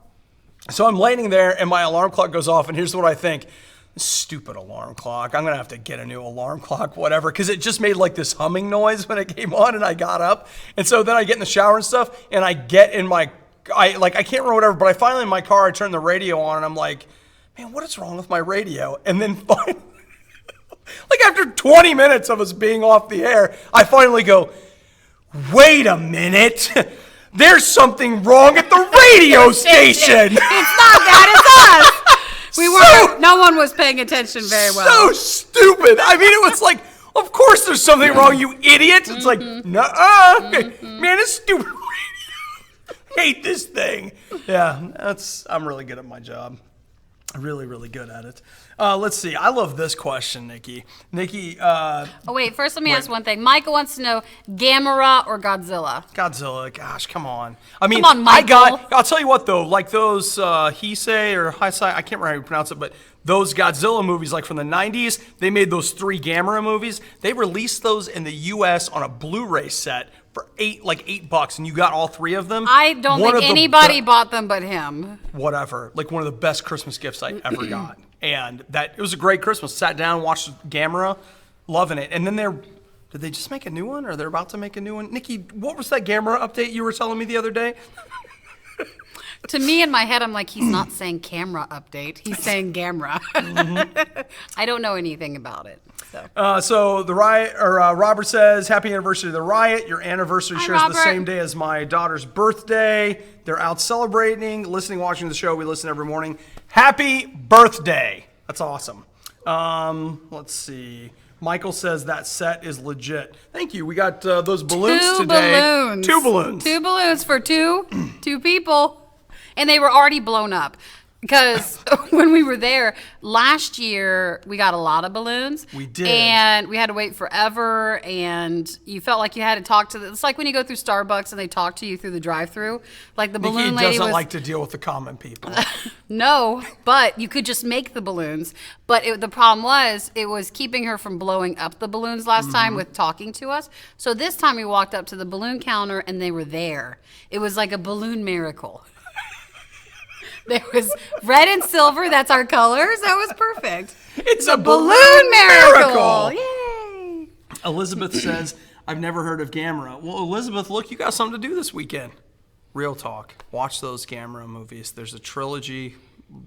So I'm laying there, and my alarm clock goes off, and here's what I think. Stupid alarm clock. I'm going to have to get a new alarm clock, whatever, because it just made like this humming noise when it came on, and I got up. And so then I get in the shower and stuff, and I get in my I can't remember whatever, but I finally in my car, I turn the radio on and I'm like, man, what is wrong with my radio? And then finally, like after 20 minutes of us being off the air, I finally go, wait a minute. There's something wrong at the radio station. It's not that, it's us. No one was paying attention very well. So stupid. I mean, it was like, of course there's something wrong, you idiot. It's like, nuh-uh. Man, it's stupid. Hate this thing. Yeah, I'm really good at my job. Really, really good at it. Let's see. I love this question, Nikki. Nikki. Oh wait. First, let me ask one thing. Michael wants to know: Gamera or Godzilla? Godzilla. Gosh, come on. I mean, come on, Michael. I'll tell you what though. Like those Heisei or Heisei, I can't remember how you pronounce it, but those Godzilla movies, like from the '90s, they made those 3 Gamera movies. They released those in the U.S. on a Blu-ray set for $8, and you got all 3 of them. I don't think anybody bought them but him. Whatever. Like one of the best Christmas gifts I ever got. And it was a great Christmas. Sat down, watched Gamera, loving it. And then did they just make a new one, or they're about to make a new one? Nikki, what was that Gamera update you were telling me the other day? To me, in my head, I'm like, he's not saying camera update. He's saying Gamera. I don't know anything about it. So the Riot, or Robert says, happy anniversary to the Riot. Your anniversary shares Robert. the same day as my daughter's birthday. They're out celebrating, listening, watching the show. We listen every morning. Happy birthday. That's awesome. Let's see. Michael says that set is legit. Thank you. We got those balloons today. 2 balloons. 2 balloons for two people. And they were already blown up. Because when we were there last year, we got a lot of balloons. We did. And we had to wait forever. And you felt like you had to talk to them. It's like when you go through Starbucks and they talk to you through the drive-thru. Like the balloon lady doesn't like to deal with the common people. No, but you could just make the balloons. But the problem was, it was keeping her from blowing up the balloons last time with talking to us. So this time we walked up to the balloon counter and they were there. It was like a balloon miracle. There was red and silver. That's our colors. That was perfect. It's a balloon miracle. Yay. Elizabeth says, I've never heard of Gamera. Well, Elizabeth, look, you got something to do this weekend. Real talk. Watch those Gamera movies. There's a trilogy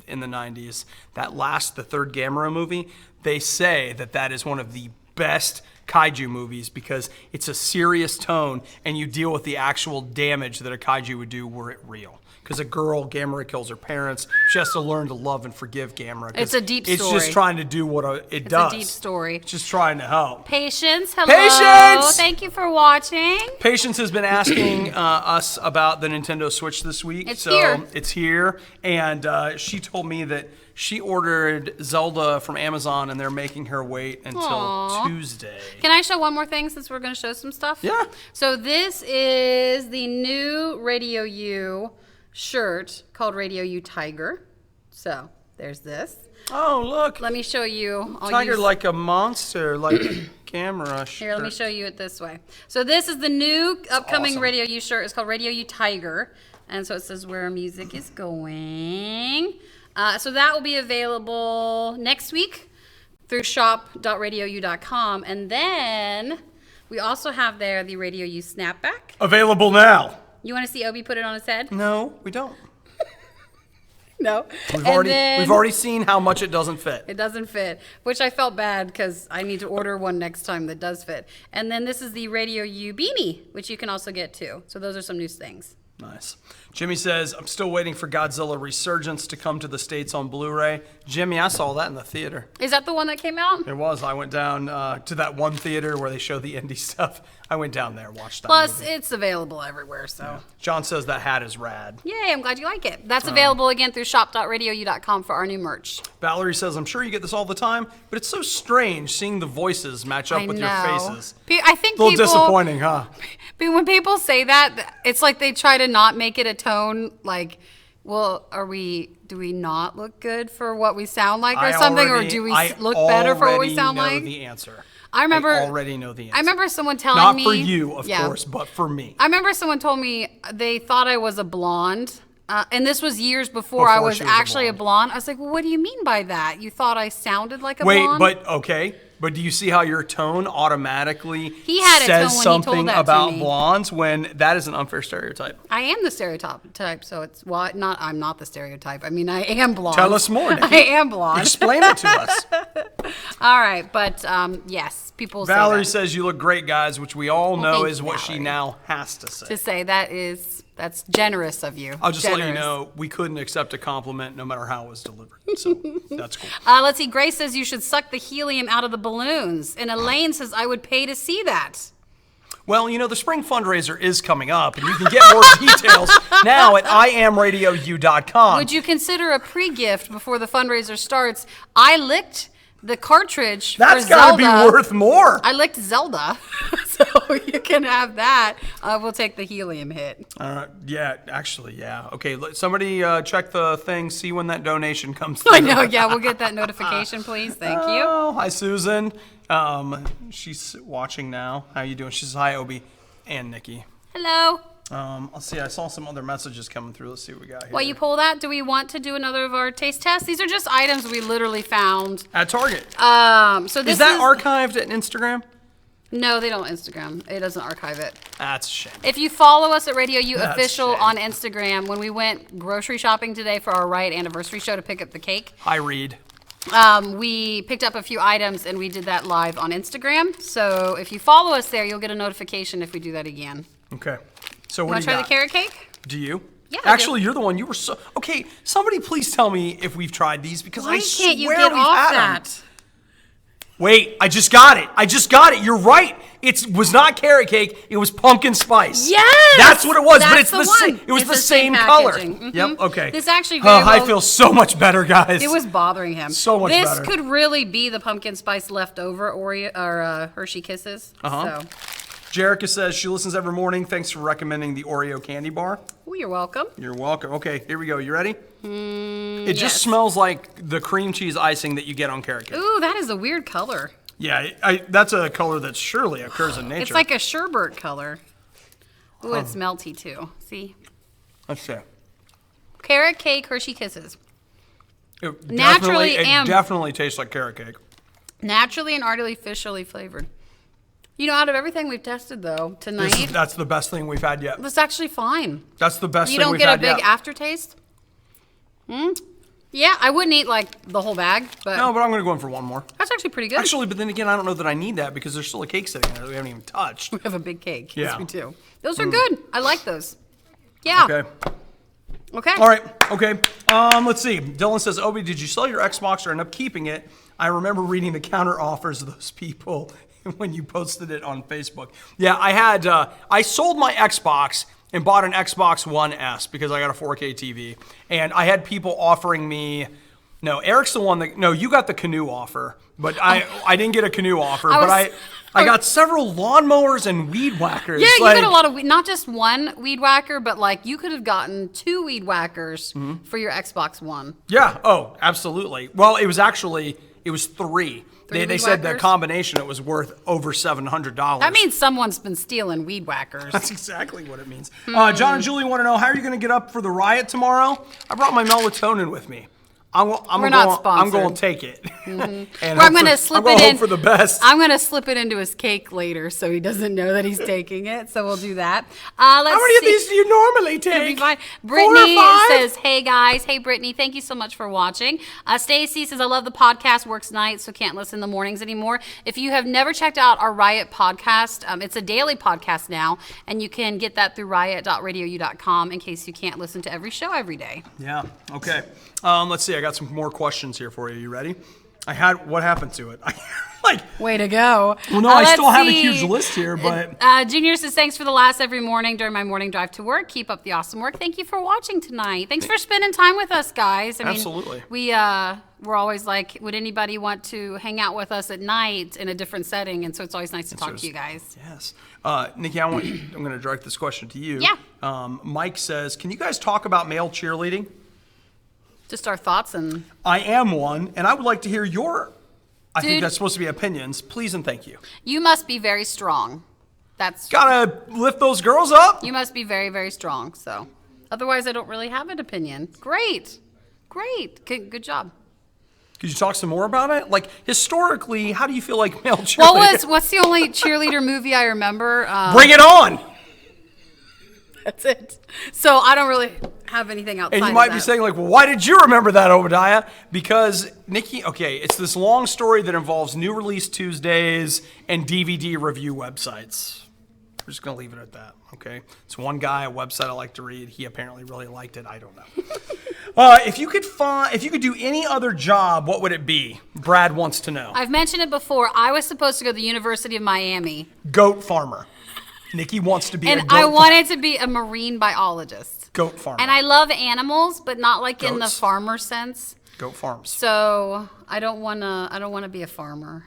in the 90s. The 3rd Gamera movie, they say that is one of the best kaiju movies because it's a serious tone and you deal with the actual damage that a kaiju would do were it real. Because a girl, Gamera kills her parents. She has to learn to love and forgive Gamera. It's a deep story. It's just trying to do what it does. It's a deep story. It's just trying to help. Patience, hello. Patience! Thank you for watching. Patience has been asking us about the Nintendo Switch this week. It's here. And she told me that she ordered Zelda from Amazon and they're making her wait until Tuesday. Can I show one more thing since we're going to show some stuff? Yeah. So this is the new Radio U shirt called Radio U Tiger. So there's this. Oh, look. Let me show you. Tiger like a monster, like camera shirt. Here, let me show you it this way. So this is the new upcoming awesome. Radio U shirt. It's called Radio U Tiger. And so it says where music is going. So that will be available next week through shop.radiou.com. And then we also have there the Radio U snapback. Available now. You want to see Obi put it on his head? No, we don't. No. We've already seen how much it doesn't fit. It doesn't fit, which I felt bad because I need to order one next time that does fit. And then this is the Radio U beanie, which you can also get too. So those are some new things. Nice. Jimmy says, I'm still waiting for Godzilla Resurgence to come to the States on Blu-ray. Jimmy, I saw that in the theater. Is that the one that came out? It was. I went down to that one theater where they show the indie stuff. I went down there, watched that Plus, movie. it's available everywhere, so. Yeah. John says that hat is rad. Yay, I'm glad you like it. That's available again through shop.radiou.com for our new merch. Valerie says, I'm sure you get this all the time, but it's so strange seeing the voices match up with your faces. I think a little disappointing, huh? But when people say that, it's like they try to not make it a tone like, well, do we not look good for what we sound like or something? Or do we look better for what we sound like? I already know the answer. I already know the answer. I remember someone telling me. Not for you, of course, but for me. I remember someone told me they thought I was a blonde. And this was years before I was actually a blonde. I was like, well, what do you mean by that? You thought I sounded like a blonde? Wait, but okay. But do you see how your tone automatically says something about blondes when that is an unfair stereotype? I am the stereotype, so it's I'm not the stereotype. I mean, I am blonde. Tell us more, Nikki. I am blonde. Explain it to us. All right, but yes, people Valerie say that. says you look great, guys, which we all know is what she now has to say. To say that's generous of you. I'll just let you know we couldn't accept a compliment no matter how it was delivered. So that's cool. Let's see. Grace says you should suck the helium out of the balloons. And Elaine says I would pay to see that. Well, you know, the spring fundraiser is coming up, and you can get more details now at IamRadioU.com. Would you consider a pre-gift before the fundraiser starts? I licked the cartridge That's for gotta Zelda. be worth more. I licked Zelda, so you can have that. We'll take the helium hit. Yeah, actually, yeah. Okay, somebody check the thing, see when that donation comes through. I know, yeah, we'll get that notification, please. Thank you. Oh, hi, Susan. She's watching now. How you doing? She says, hi, Obi and Nikki. Hello. Let's see. I saw some other messages coming through. Let's see what we got here. While you pull that, do we want to do another of our taste tests? These are just items we literally found at Target. So this is that archived at Instagram? No, they don't Instagram. It doesn't archive it. That's a shame. If you follow us at Radio U Official on Instagram, when we went grocery shopping today for our Riot anniversary show to pick up the cake. Hi, Reed. We picked up a few items and we did that live on Instagram. So if you follow us there, you'll get a notification if we do that again. Okay. So what do you want to try the carrot cake? Do you? Yeah. Actually, you're the one. You were so okay. Somebody please tell me if we've tried these because I swear can't you get we've off had that? them. Wait, I just got it. You're right. It was not carrot cake. It was pumpkin spice. Yes. That's what it was. But it's the same. It was the same color. Mm-hmm. Yep. Okay. This actually very well, I feel so much better, guys. It was bothering him. So much better. This could really be the pumpkin spice leftover Oreo or Hershey Kisses. So. Jerica says she listens every morning. Thanks for recommending the Oreo candy bar. Oh, you're welcome. You're welcome. Okay, here we go. You ready? It just smells like the cream cheese icing that you get on carrot cake. Ooh, that is a weird color. Yeah, that's a color that surely occurs in nature. It's like a sherbet color. Ooh, it's melty too. See? Let's see. Carrot cake Hershey Kisses. It definitely tastes like carrot cake. Naturally and artificially flavored. You know, out of everything we've tested, though, tonight... That's the best thing we've had yet. That's actually fine. That's the best thing we've had yet. You don't get a big aftertaste? Yeah, I wouldn't eat, like, the whole bag, but... No, but I'm going to go in for one more. That's actually pretty good. Actually, but then again, I don't know that I need that because there's still a cake sitting there that we haven't even touched. We have a big cake. Yeah. Yes, we do. Those are good. I like those. Yeah. Okay. All right. Okay. Let's see. Dylan says, Obi, did you sell your Xbox or end up keeping it? I remember reading the counter offers of those people when you posted it on Facebook. Yeah, I sold my Xbox and bought an Xbox One S because I got a 4K TV. And I had people offering me, no, Eric's the one that, no, you got the canoe offer, but I didn't get a canoe offer, but I got several lawnmowers and weed whackers. Yeah, you got a lot of, not just one weed whacker, but like you could have gotten 2 weed whackers for your Xbox One. Yeah, oh, absolutely. Well, it was 3. They said the combination, it was worth over $700. That means someone's been stealing weed whackers. That's exactly what it means. John and Julie want to know, how are you going to get up for the riot tomorrow? I brought my melatonin with me. We're not sponsored. I'm going to take it. And I'm going to slip it in. Hope for the best. I'm going to slip it into his cake later so he doesn't know that he's taking it. So we'll do that. How many of these do you normally take? Brittany says, hey guys. Hey Brittany, thank you so much for watching. Stacy says, I love the podcast, works nights, so can't listen in the mornings anymore. If you have never checked out our Riot podcast, it's a daily podcast now, and you can get that through riot.radiou.com in case you can't listen to every show every day. Yeah, okay. Let's see, I got some more questions here for you. You ready? What happened to it? Way to go. Well, no, I still have a huge list here, but. Junior says, thanks for the laughs every morning during my morning drive to work. Keep up the awesome work. Thank you for watching tonight. Thanks for spending time with us, guys. Absolutely. We're always like, would anybody want to hang out with us at night in a different setting? And so it's always nice to talk to you guys. Yes. Nikki, I'm going to direct this question to you. Yeah. Mike says, can you guys talk about male cheerleading? Just our thoughts and. I am one, and I would like to hear your. I think that's supposed to be opinions. Please and thank you. You must be very strong. That's gotta lift those girls up. You must be very, very strong. So, otherwise, I don't really have an opinion. Great. Good job. Could you talk some more about it? Like historically, how do you feel like male cheerleaders? What's the only cheerleader movie I remember? Bring It On. That's it. So I don't really have anything outside. And you might be saying, like, well, why did you remember that, Obadiah? Because Nikki, okay, it's this long story that involves new release Tuesdays and DVD review websites. We're just gonna leave it at that. Okay, it's one guy, a website I like to read. He apparently really liked it. I don't know. If you could do any other job, what would it be? Brad wants to know. I've mentioned it before. I was supposed to go to the University of Miami. Goat farmer. Nikki wants to be a goat farmer. And I wanted to be a marine biologist. Goat farmer. And I love animals, but not like in the farmer sense. Goat farms. So I don't wanna be a farmer.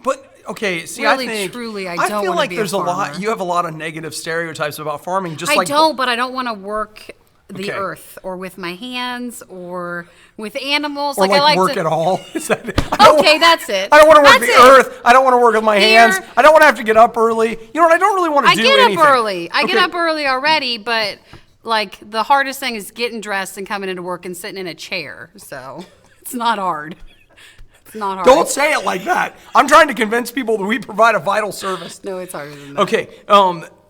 But okay, see, really, truly, I don't feel like there's a lot. You have a lot of negative stereotypes about farming. But I don't want to work the earth or with my hands or with animals. Or I like work at all. That's it. I don't want to work the earth. I don't want to work with my hands. I don't want to have to get up early. You know what? I don't really want to do anything. I get up early. I get up early already, but like the hardest thing is getting dressed and coming into work and sitting in a chair. So it's not hard. It's not hard. Don't say it like that. I'm trying to convince people that we provide a vital service. No, it's harder than that. Okay,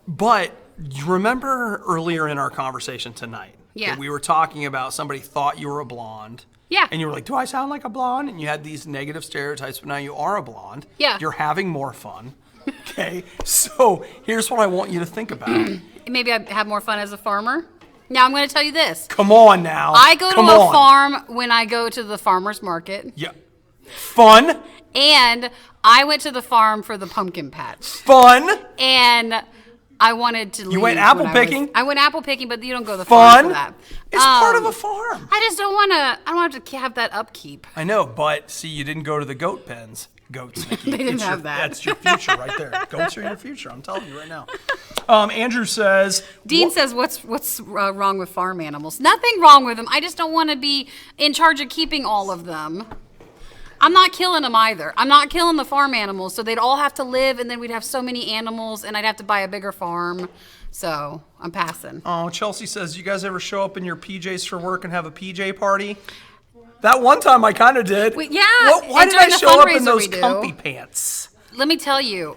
but you remember earlier in our conversation tonight that we were talking about somebody thought you were a blonde. Yeah. And you were like, do I sound like a blonde? And you had these negative stereotypes, but now you are a blonde. Yeah. You're having more fun. Okay, so here's what I want you to think about. Maybe I have more fun as a farmer. Now I'm going to tell you this. Come on now. I go to a farm when I go to the farmer's market. Yeah. Fun. And I went to the farm for the pumpkin patch. Fun. And I wanted to leave. You went apple picking? I went apple picking, but you don't go to the farm for that. It's part of a farm. I just don't want to, I don't have to have that upkeep. I know, but see, you didn't go to the goat pens. Goats, Nikki. They didn't have that. That's your future right there. Goats are your future. I'm telling you right now. Andrew says. Dean says, what's wrong with farm animals? Nothing wrong with them. I just don't want to be in charge of keeping all of them. I'm not killing them either. I'm not killing the farm animals, so they'd all have to live, and then we'd have so many animals, and I'd have to buy a bigger farm. So I'm passing. Oh, Chelsea says, you guys ever show up in your PJs for work and have a PJ party? That one time I kind of did. Why did I show up in those comfy pants? Let me tell you,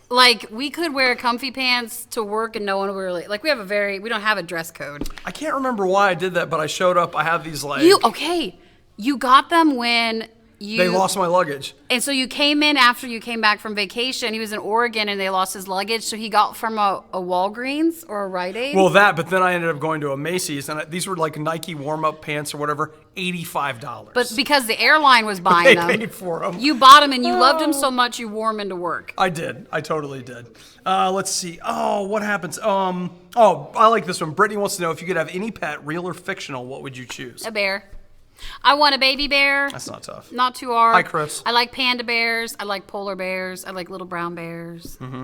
like, we could wear comfy pants to work and no one would really, like, we don't have a dress code. I can't remember why I did that, but I showed up. I have these, like. You got them when they lost my luggage. And so you came in after you came back from vacation. He was in Oregon and they lost his luggage. So he got from a Walgreens or a Rite Aid. Well, but then I ended up going to a Macy's and these were like Nike warm-up pants or whatever, $85. But because the airline was buying them. They paid for them. You bought them and you loved them so much you wore them into work. I did. I totally did. Let's see. Oh, what happens? I like this one. Brittany wants to know if you could have any pet, real or fictional, what would you choose? A bear. I want a baby bear. That's not tough. Not too hard. Hi, Chris. I like panda bears. I like polar bears. I like little brown bears. Mm-hmm.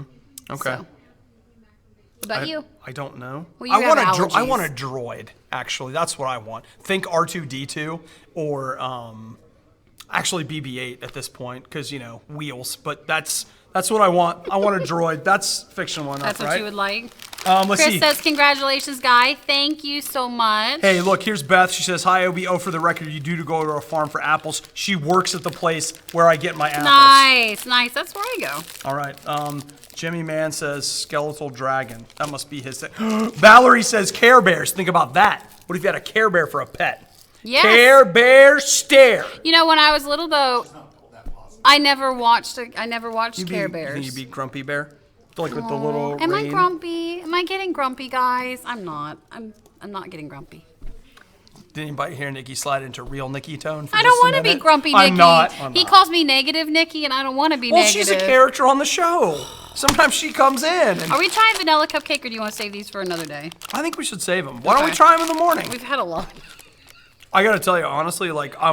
Okay. So. What about you? I don't know. Well, you have allergies. I want a droid, actually. That's what I want. Think R2-D2 or actually BB-8 at this point because, wheels. But that's what I want. I want a droid. That's fictional enough, That's what you would like? Let's Chris see. says, congratulations, Guy. Thank you so much. Hey, look, here's Beth. She says, hi, OBO, for the record, you do to go to a farm for apples. She works at the place where I get my apples. Nice. That's where I go. All right. Jimmy Man says, skeletal dragon. That must be his thing. Valerie says, Care Bears. Think about that. What if you had a Care Bear for a pet? Yes. Care Bear stare. You know, when I was little, though, I never watched Care Bears. You think you'd be Grumpy Bear? Like with the little Am rain? I grumpy? Am I getting grumpy, guys? I'm not. I'm not getting grumpy. Did anybody hear Nikki slide into real Nikki tone? For I don't want to be grumpy, Nikki. I'm not. He calls me negative, Nikki, and I don't want to be negative. Well, she's a character on the show. Sometimes she comes in. And Are we trying vanilla cupcake, or do you want to save these for another day? I think we should save them. Why don't we try them in the morning? We've had a lot. I gotta tell you, honestly, like I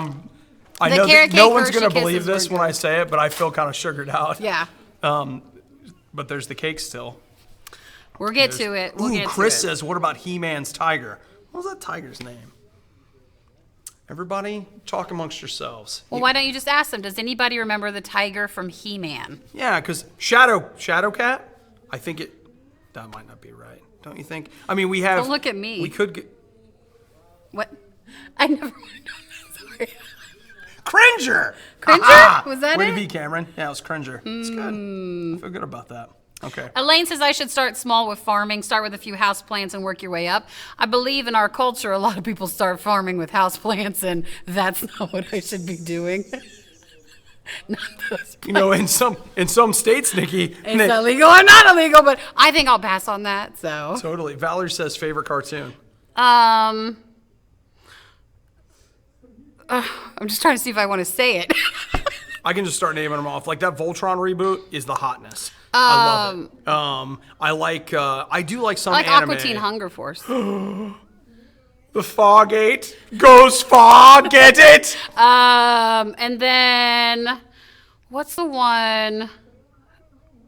The know carrot that no cake one's Hershey gonna believe Kisses this were when I good. say it, but I feel kind of sugared out. Yeah. But there's the cake still. We'll get to it. We'll get Chris to it. says, what about He-Man's tiger? What was that tiger's name? Everybody, talk amongst yourselves. Well, why don't you just ask them? Does anybody remember the tiger from He-Man? Yeah, because Shadow Cat, I think that might not be right. Don't you think? I mean, we have. Don't look at me. We could get. What? I never would have known that. Sorry. Cringer! Cringer? Ah! Was that Way it? to be, Cameron. Yeah, it was Cringer. It's good. I feel good about that. Okay. Elaine says I should start small with farming, start with a few houseplants and work your way up. I believe in our culture, a lot of people start farming with houseplants, and that's not what I should be doing. Not those You know, in some states, Nikki. It's illegal or not illegal, but I think I'll pass on that, so. Totally. Valerie says favorite cartoon. I'm just trying to see if I want to say it. I can just start naming them off. Like that Voltron reboot is the hotness. I love it. I do like some I like anime. Aqua Teen Hunger Force. The Foggate. Ghost Fog, get it? And then what's the one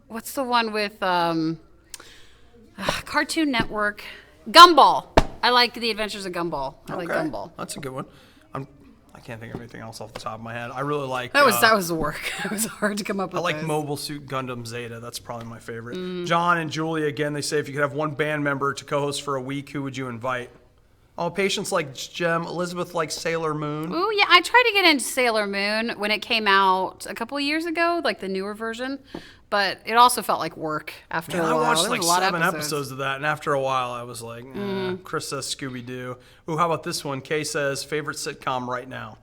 with Cartoon Network? Gumball. I like The Adventures of Gumball. I like Gumball. That's a good one. I can't think of anything else off the top of my head. I really like. That was work. It was hard to come up with. I like those. Mobile Suit Gundam Zeta. That's probably my favorite. John and Julie, again, they say if you could have one band member to co-host for a week, who would you invite? Oh, Patience like Gem. Elizabeth like Sailor Moon. Ooh, yeah. I tried to get into Sailor Moon when it came out a couple of years ago, like the newer version. But it also felt like work after a while. I watched There like was a lot of 7 episodes of that, and after a while, I was like, Chris says Scooby-Doo. Ooh, how about this one? Kay says, favorite sitcom right now?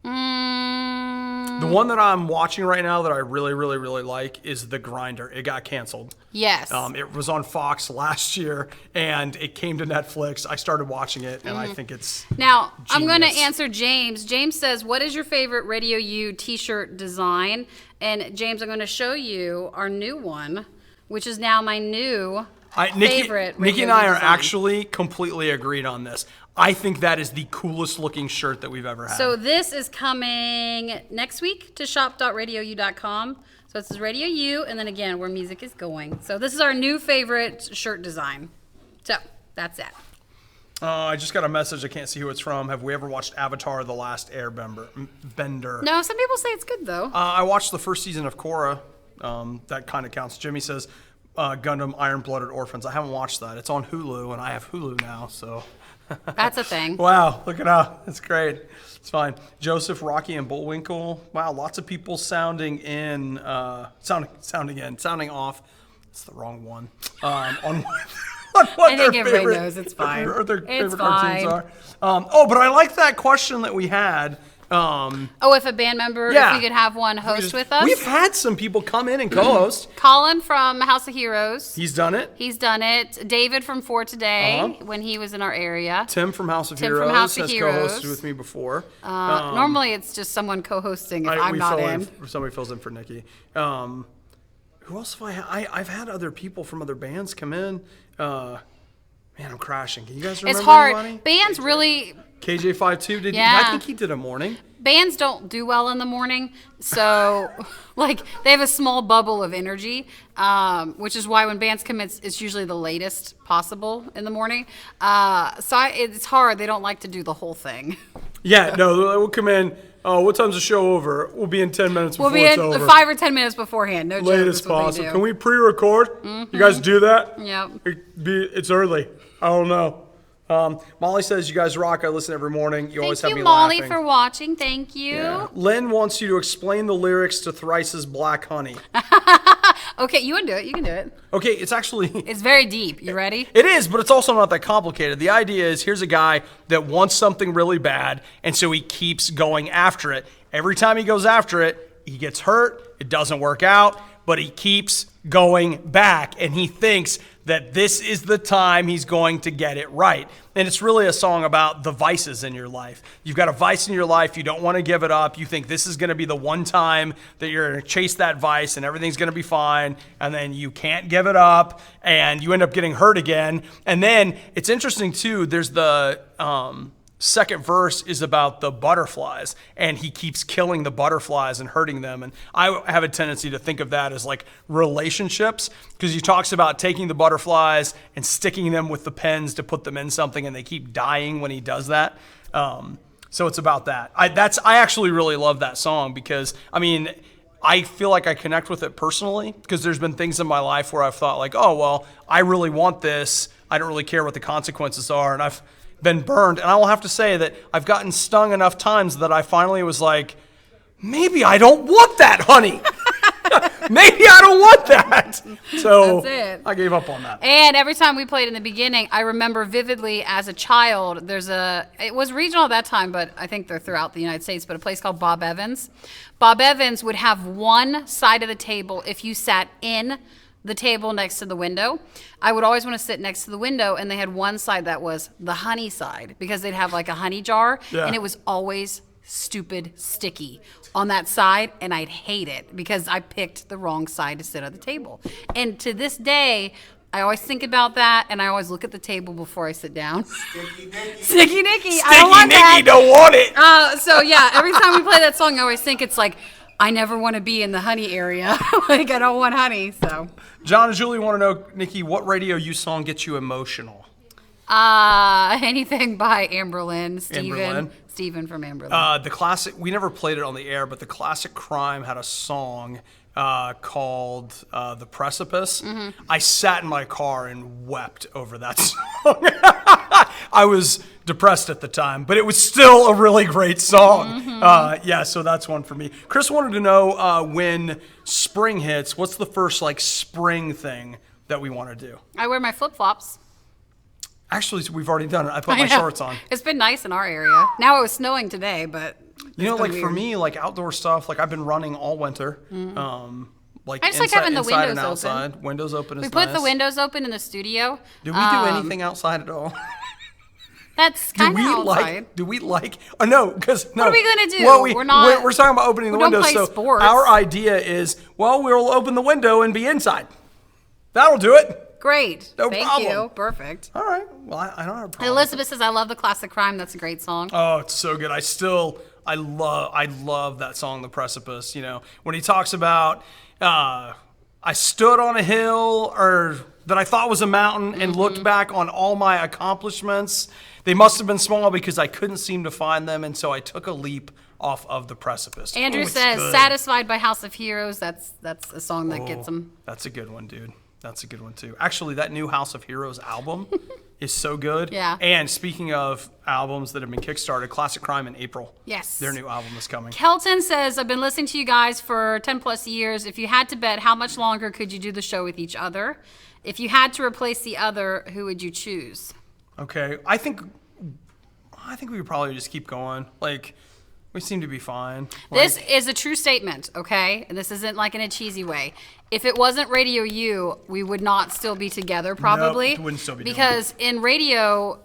The one that I'm watching right now that I really, really, really like is The Grinder. It got canceled. Yes. It was on Fox last year, and it came to Netflix. I started watching it, and I think it's Now, I'm going to genius. answer James. James says, what is your favorite Radio U t-shirt design? And James, I'm going to show you our new one, which is now my new favorite Nikki Radio and I U are design. actually completely agreed on this. I think that is the coolest looking shirt that we've ever had. So this is coming next week to shop.radiou.com. So this is Radio U, and then again, where music is going. So this is our new favorite shirt design. So that's it. I just got a message. I can't see who it's from. Have we ever watched Avatar: The Last Airbender? No, some people say it's good though. I watched the first season of Korra. That kind of counts. Jimmy says Gundam Iron-Blooded Orphans. I haven't watched that. It's on Hulu, and I have Hulu now, so. That's a thing. Wow, look it up. That's great. It's fine. Joseph, Rocky, and Bullwinkle. Wow, lots of people sounding off. It's the wrong one. On what I their think everybody favorite, knows. It's fine. What their It's favorite fine. cartoons are. But I like that question that we had. If a band member, Yeah. if we could have one host with us. We've had some people come in and co-host. Colin from House of Heroes. He's done it. He's done it. David from For Today, Uh-huh. when he was in our area. Tim from House of Tim Heroes from House of has Heroes. co-hosted with me before. Normally, it's just someone co-hosting if I'm we not fill in. Somebody fills in for Nikki. Who else have I had? I've had other people from other bands come in. Man, I'm crashing. Can you guys remember It's hard. anybody? Bands really, KJ52 did. Yeah. I think he did a morning. bands don't do well in the morning. So, like, they have a small bubble of energy, which is why when bands come, it's usually the latest possible in the morning. It's hard. They don't like to do the whole thing. Yeah, no, we'll come in. Oh, what time's the show over? We'll be in 10 minutes before We'll be it's in over. 5 or 10 minutes beforehand. No joke. Late That's as what they possible. do. Can we pre-record? You guys do that? Yep. It's early. I don't know. Molly says, you guys rock. I listen every morning. You always have Thank me you, Molly, laughing. for watching. Thank you. Yeah. Lynn wants you to explain the lyrics to Thrice's Black Honey. Okay, you can do it. You can do it. Okay, it's actually... It's very deep. You ready? It is, but it's also not that complicated. The idea is, here's a guy that wants something really bad, and so he keeps going after it. Every time he goes after it, he gets hurt, it doesn't work out, but he keeps going back, and he thinks that this is the time he's going to get it right. And it's really a song about the vices in your life. You've got a vice in your life, you don't want to give it up, you think this is going to be the one time that you're going to chase that vice and everything's going to be fine, and then you can't give it up, and you end up getting hurt again. And then it's interesting too, there's the second verse is about the butterflies, and he keeps killing the butterflies and hurting them. And I have a tendency to think of that as like relationships, because he talks about taking the butterflies and sticking them with the pens to put them in something, and they keep dying when he does that. So it's about that. I actually really love that song because, I mean, I feel like I connect with it personally, because there's been things in my life where I've thought like, oh, well, I really want this. I don't really care what the consequences are. And I've been burned. And I will have to say that I've gotten stung enough times that I finally was like, maybe I don't want that, honey. Maybe I don't want that. So That's it. I gave up on that. And every time we played in the beginning, I remember vividly as a child, it was regional at that time, but I think they're throughout the United States, but a place called Bob Evans. Bob Evans would have one side of the table if you sat in the table next to the window. I would always want to sit next to the window, and they had one side that was the honey side, because they'd have like a honey jar, and it was always stupid sticky on that side, and I'd hate it because I picked the wrong side to sit at the table. And to this day, I always think about that, and I always look at the table before I sit down. Sticky Nicky. Sticky Nicky. I don't want that. Sticky Nicky don't want it. So yeah, every time we play that song, I always think it's like, I never want to be in the honey area. Like, I don't want honey, so. John and Julie want to know, Nikki, what Radio You song gets you emotional? Anything by Amberlynn, Steven from Amberlynn. The classic, we never played it on the air, but the Classic Crime had a song called The Precipice. Mm-hmm. I sat in my car and wept over that song. I was depressed at the time, but it was still a really great song. Mm-hmm. So that's one for me. Chris wanted to know when spring hits, what's the first like spring thing that we want to do? I wear my flip-flops. Actually, we've already done it. I put my shorts on. It's been nice in our area. Now it was snowing today, but you know, like weird. For me, like outdoor stuff, like I've been running all winter. Mm-hmm. Like I just like having the windows outside. open. Windows open is nice. We put the nice. windows open in the studio. Do we do anything outside at all? That's kind of outside. Oh no, because no. What are we gonna do? Well, we're not. We're talking about opening the windows. Don't play so sports. Our idea is, well, we'll open the window and be inside. That'll do it. Great. No Thank problem. you. Perfect. All right. Well, I don't have a problem. Elizabeth says, I love the Classic Crime. That's a great song. Oh, it's so good. I love that song, The Precipice. You know, when he talks about, I stood on a hill or that I thought was a mountain and looked back on all my accomplishments. They must have been small because I couldn't seem to find them. And so I took a leap off of the precipice. Andrew says, good. Satisfied by House of Heroes. That's a song that gets them. That's a good one, dude. That's a good one, too. Actually, that new House of Heroes album is so good. Yeah. And speaking of albums that have been kickstarted, Classic Crime in April. Yes. Their new album is coming. Kelton says, I've been listening to you guys for 10 plus years. If you had to bet, how much longer could you do the show with each other? If you had to replace the other, who would you choose? Okay. I think we would probably just keep going. Like, we seem to be fine. This is a true statement, okay? And this isn't like in a cheesy way. If it wasn't Radio U, we would not still be together, probably. Nope, we wouldn't still be because in radio,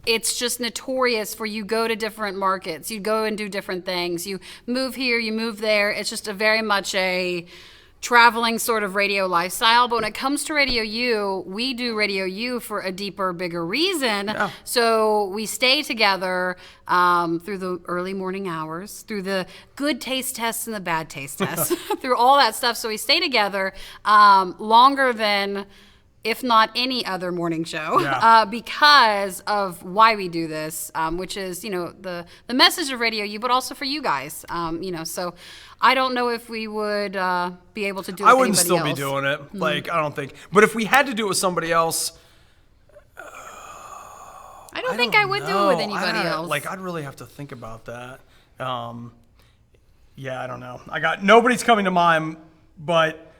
it's just notorious for you go to different markets. You go and do different things. You move here, you move there. It's just a very much a traveling sort of radio lifestyle. But when it comes to Radio U, we do Radio U for a deeper, bigger reason. Yeah. So we stay together through the early morning hours, through the good taste tests and the bad taste tests, through all that stuff. So we stay together longer than if not any other morning show, Yeah. because of why we do this, which is, the message of Radio U, but also for you guys, so I don't know if we would be able to do it I with wouldn't anybody still else. be doing it. Like, I don't think. But if we had to do it with somebody else, I don't think I would do it with anybody else. Like, I'd really have to think about that. Yeah, I don't know. Nobody's coming to mind, but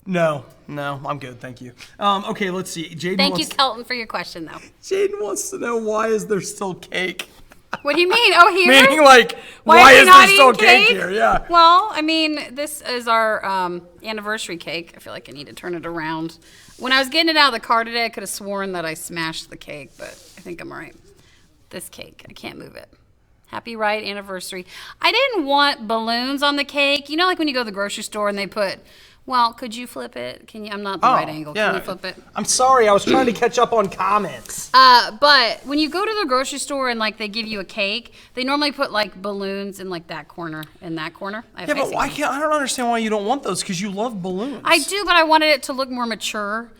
no, I'm good. Thank you. Okay, let's see. Thank you, Kelton, for your question, though. Jaden wants to know, why is there still cake? What do you mean? Oh, here? Meaning, like, why is there still cake here? Yeah. Well, I mean, this is our anniversary cake. I feel like I need to turn it around. When I was getting it out of the car today, I could have sworn that I smashed the cake, but I think I'm all right. This cake, I can't move it. Happy Riot anniversary. I didn't want balloons on the cake. You know, like when you go to the grocery store and they put, well, could you flip it? Can you? I'm not the right angle. Yeah. Can you flip it? I'm sorry. I was trying to catch up on comments. But when you go to the grocery store and like they give you a cake, they normally put like balloons in like that corner and that corner. Yeah, but why can't I don't understand why you don't want those, because you love balloons. I do, but I wanted it to look more mature.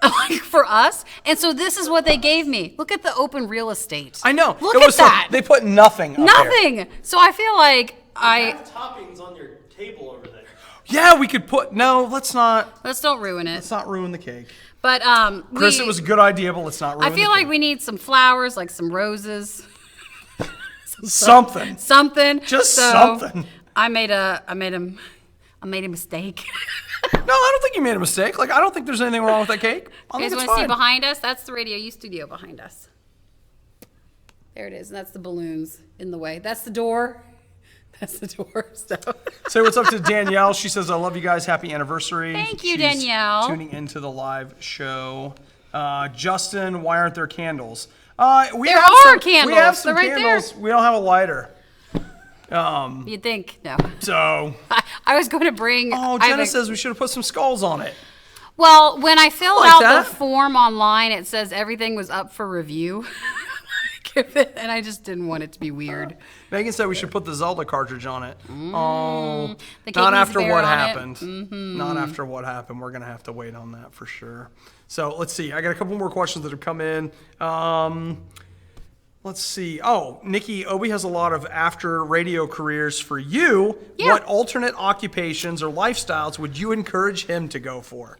Like for us, and so this is what they gave me. Look at the open real estate. I know. Look at that. They put nothing up Nothing. there. So I feel like You have toppings on your table over there. Yeah, we could put. No, let's not. Let's don't ruin it. Let's not ruin the cake. But Chris, it was a good idea, but let's not ruin I the feel cake. like we need some flowers, like some roses. Something. Something. Just So, something. I made a mistake. No, I don't think you made a mistake. Like, I don't think there's anything wrong with that cake. I You think guys it's want to see fine. behind us? That's the Radio U studio behind us. There it is, and that's the balloons in the way. That's the door. That's the door. So. Say what's up to Danielle. She says, I love you guys. Happy anniversary. Thank you, She's Danielle. tuning into the live show. Justin, why aren't there candles? We There have are some, candles. We have some They're right candles. We don't have a lighter. You'd think, no. So. I was going to bring. Oh, Jenna says we should have put some skulls on it. Well, when I filled like out that. the form online, it says everything was up for review. And I just didn't want it to be weird. Megan said we should put the Zelda cartridge on it. The cake Not needs after bear what on it. happened. Not after what happened. We're going to have to wait on that for sure. So let's see. I got a couple more questions that have come in. Let's see. Oh, Nikki, Obi has a lot of after radio careers for you. Yeah. What alternate occupations or lifestyles would you encourage him to go for?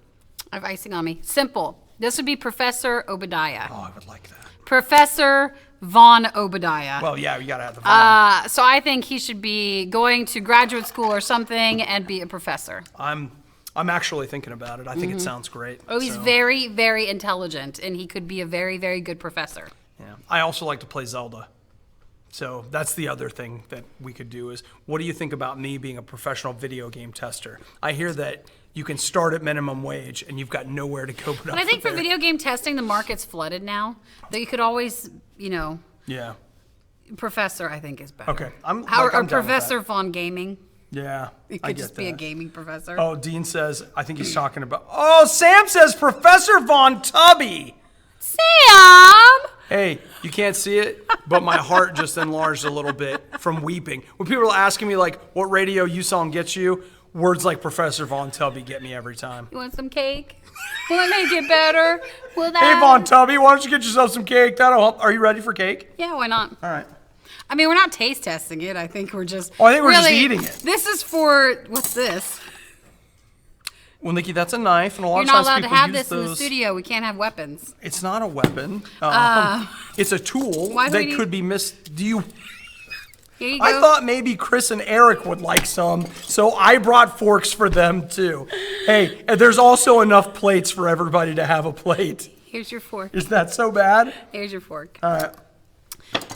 I have icing on me. Simple. This would be Professor Obadiah. Oh, I would like that. Professor Von Obadiah. Well, yeah, you got to have the fun. So I think he should be going to graduate school or something and be a professor. I'm actually thinking about it. I think it sounds great. Oh, he's So, very, very intelligent, and he could be a very, very good professor. Yeah. I also like to play Zelda. So that's the other thing that we could do is, what do you think about me being a professional video game tester? I hear that you can start at minimum wage and you've got nowhere to go but But I think for video game testing, the market's flooded now. That you could always, Yeah. professor, I think, is better. Okay. I'm Or down with that. Professor Von Gaming. Yeah. It I could get just be a that. gaming professor. Oh, Dean says, I think he's talking about. Oh, Sam says Professor Von Tubby. Sam! Hey, you can't see it, but my heart just enlarged a little bit from weeping. When people are asking me, like, what Radio U song gets you, words like Professor Von Tubby get me every time. You want some cake? Will it make it better? Will that? Hey, Von Tubby, why don't you get yourself some cake? That'll help. Are you ready for cake? Yeah, why not? All right. I mean, we're not taste testing it. I think we're just. Oh, I think we're just really, eating it. This is for. What's this? Well, Nikki, that's a knife, and a lot You're of not times allowed to people have use this in the those. studio. We can't have weapons. It's not a weapon. It's a tool why do we that need- could be Do you? Here you I go. thought maybe Chris and Eric would like some, so I brought forks for them too. Hey, and there's also enough plates for everybody to have a plate. Here's your fork. Is that so bad? Here's your fork. All right.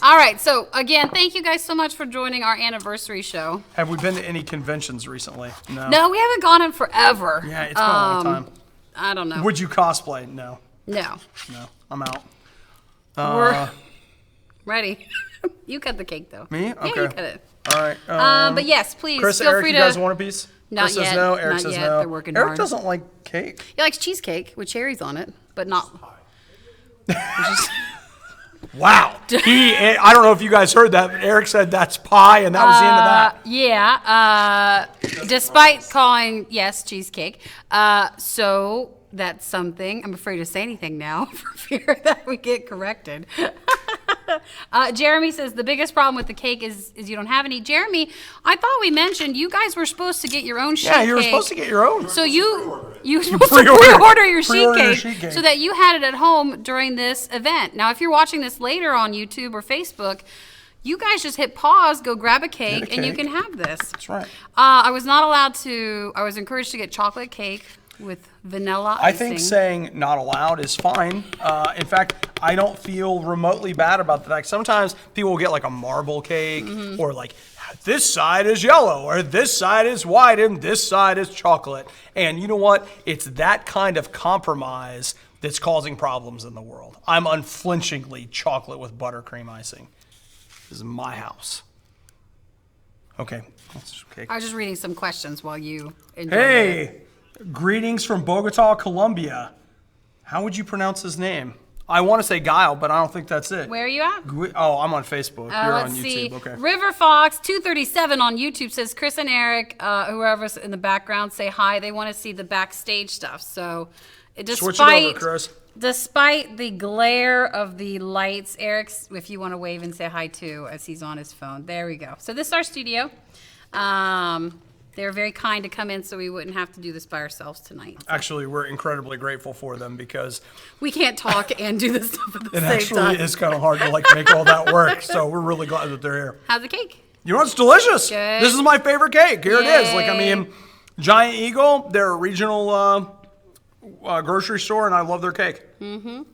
All right. So again, thank you guys so much for joining our anniversary show. Have we been to any conventions recently? No, we haven't gone in forever. Yeah, it's been a long time. I don't know. Would you cosplay? No. No. No. I'm out. We're ready. You cut the cake though. Me? Yeah, Okay. you cut it. All right. But yes, please Chris, feel Eric, free you to. guys want a piece? Not Chris yet. says no. Eric Not says yet. no. They're working Eric hard. doesn't like cake. He likes cheesecake with cherries on it, but not. Wow. I don't know if you guys heard that, but Eric said that's pie, and that was the end of that. Yeah. Despite calling cheesecake. So that's something. I'm afraid to say anything now for fear that we get corrected. Jeremy says the biggest problem with the cake is you don't have any. Jeremy, I thought we mentioned you guys were supposed to get your own sheet cake. Yeah, you were supposed to get your own. So you were supposed to pre-order your sheet cake so that you had it at home during this event. Now, if you're watching this later on YouTube or Facebook, you guys just hit pause, go grab a cake, and you can have this. That's right. I was not allowed to. I was encouraged to get chocolate cake with vanilla icing. I think saying not allowed is fine. In fact, I don't feel remotely bad about the fact sometimes people will get like a marble cake or like this side is yellow or this side is white and this side is chocolate. And you know what? It's that kind of compromise that's causing problems in the world. I'm unflinchingly chocolate with buttercream icing. This is my house. Okay. I was just reading some questions while you enjoy Hey! Greetings from Bogota, Colombia. How would you pronounce his name? I want to say Guile, but I don't think that's it. Where are you at? Oh, I'm on Facebook. You're Let's on YouTube. see. Okay. River Fox 237 on YouTube says Chris and Eric, whoever's in the background, say hi. They want to see the backstage stuff. So, Switch it over, Chris. Despite the glare of the lights, Eric's, if you want to wave and say hi too, as he's on his phone. There we go. So this is our studio. They were very kind to come in so we wouldn't have to do this by ourselves tonight. Actually, we're incredibly grateful for them because we can't talk and do this stuff at the it same actually time. is kind of hard to like make all that work. So we're really glad that they're here. How's the cake? You know, it's delicious. Good. This is my favorite cake. Here it is. Like, I Yay. mean, Giant Eagle, they're a regional grocery store, and I love their cake. And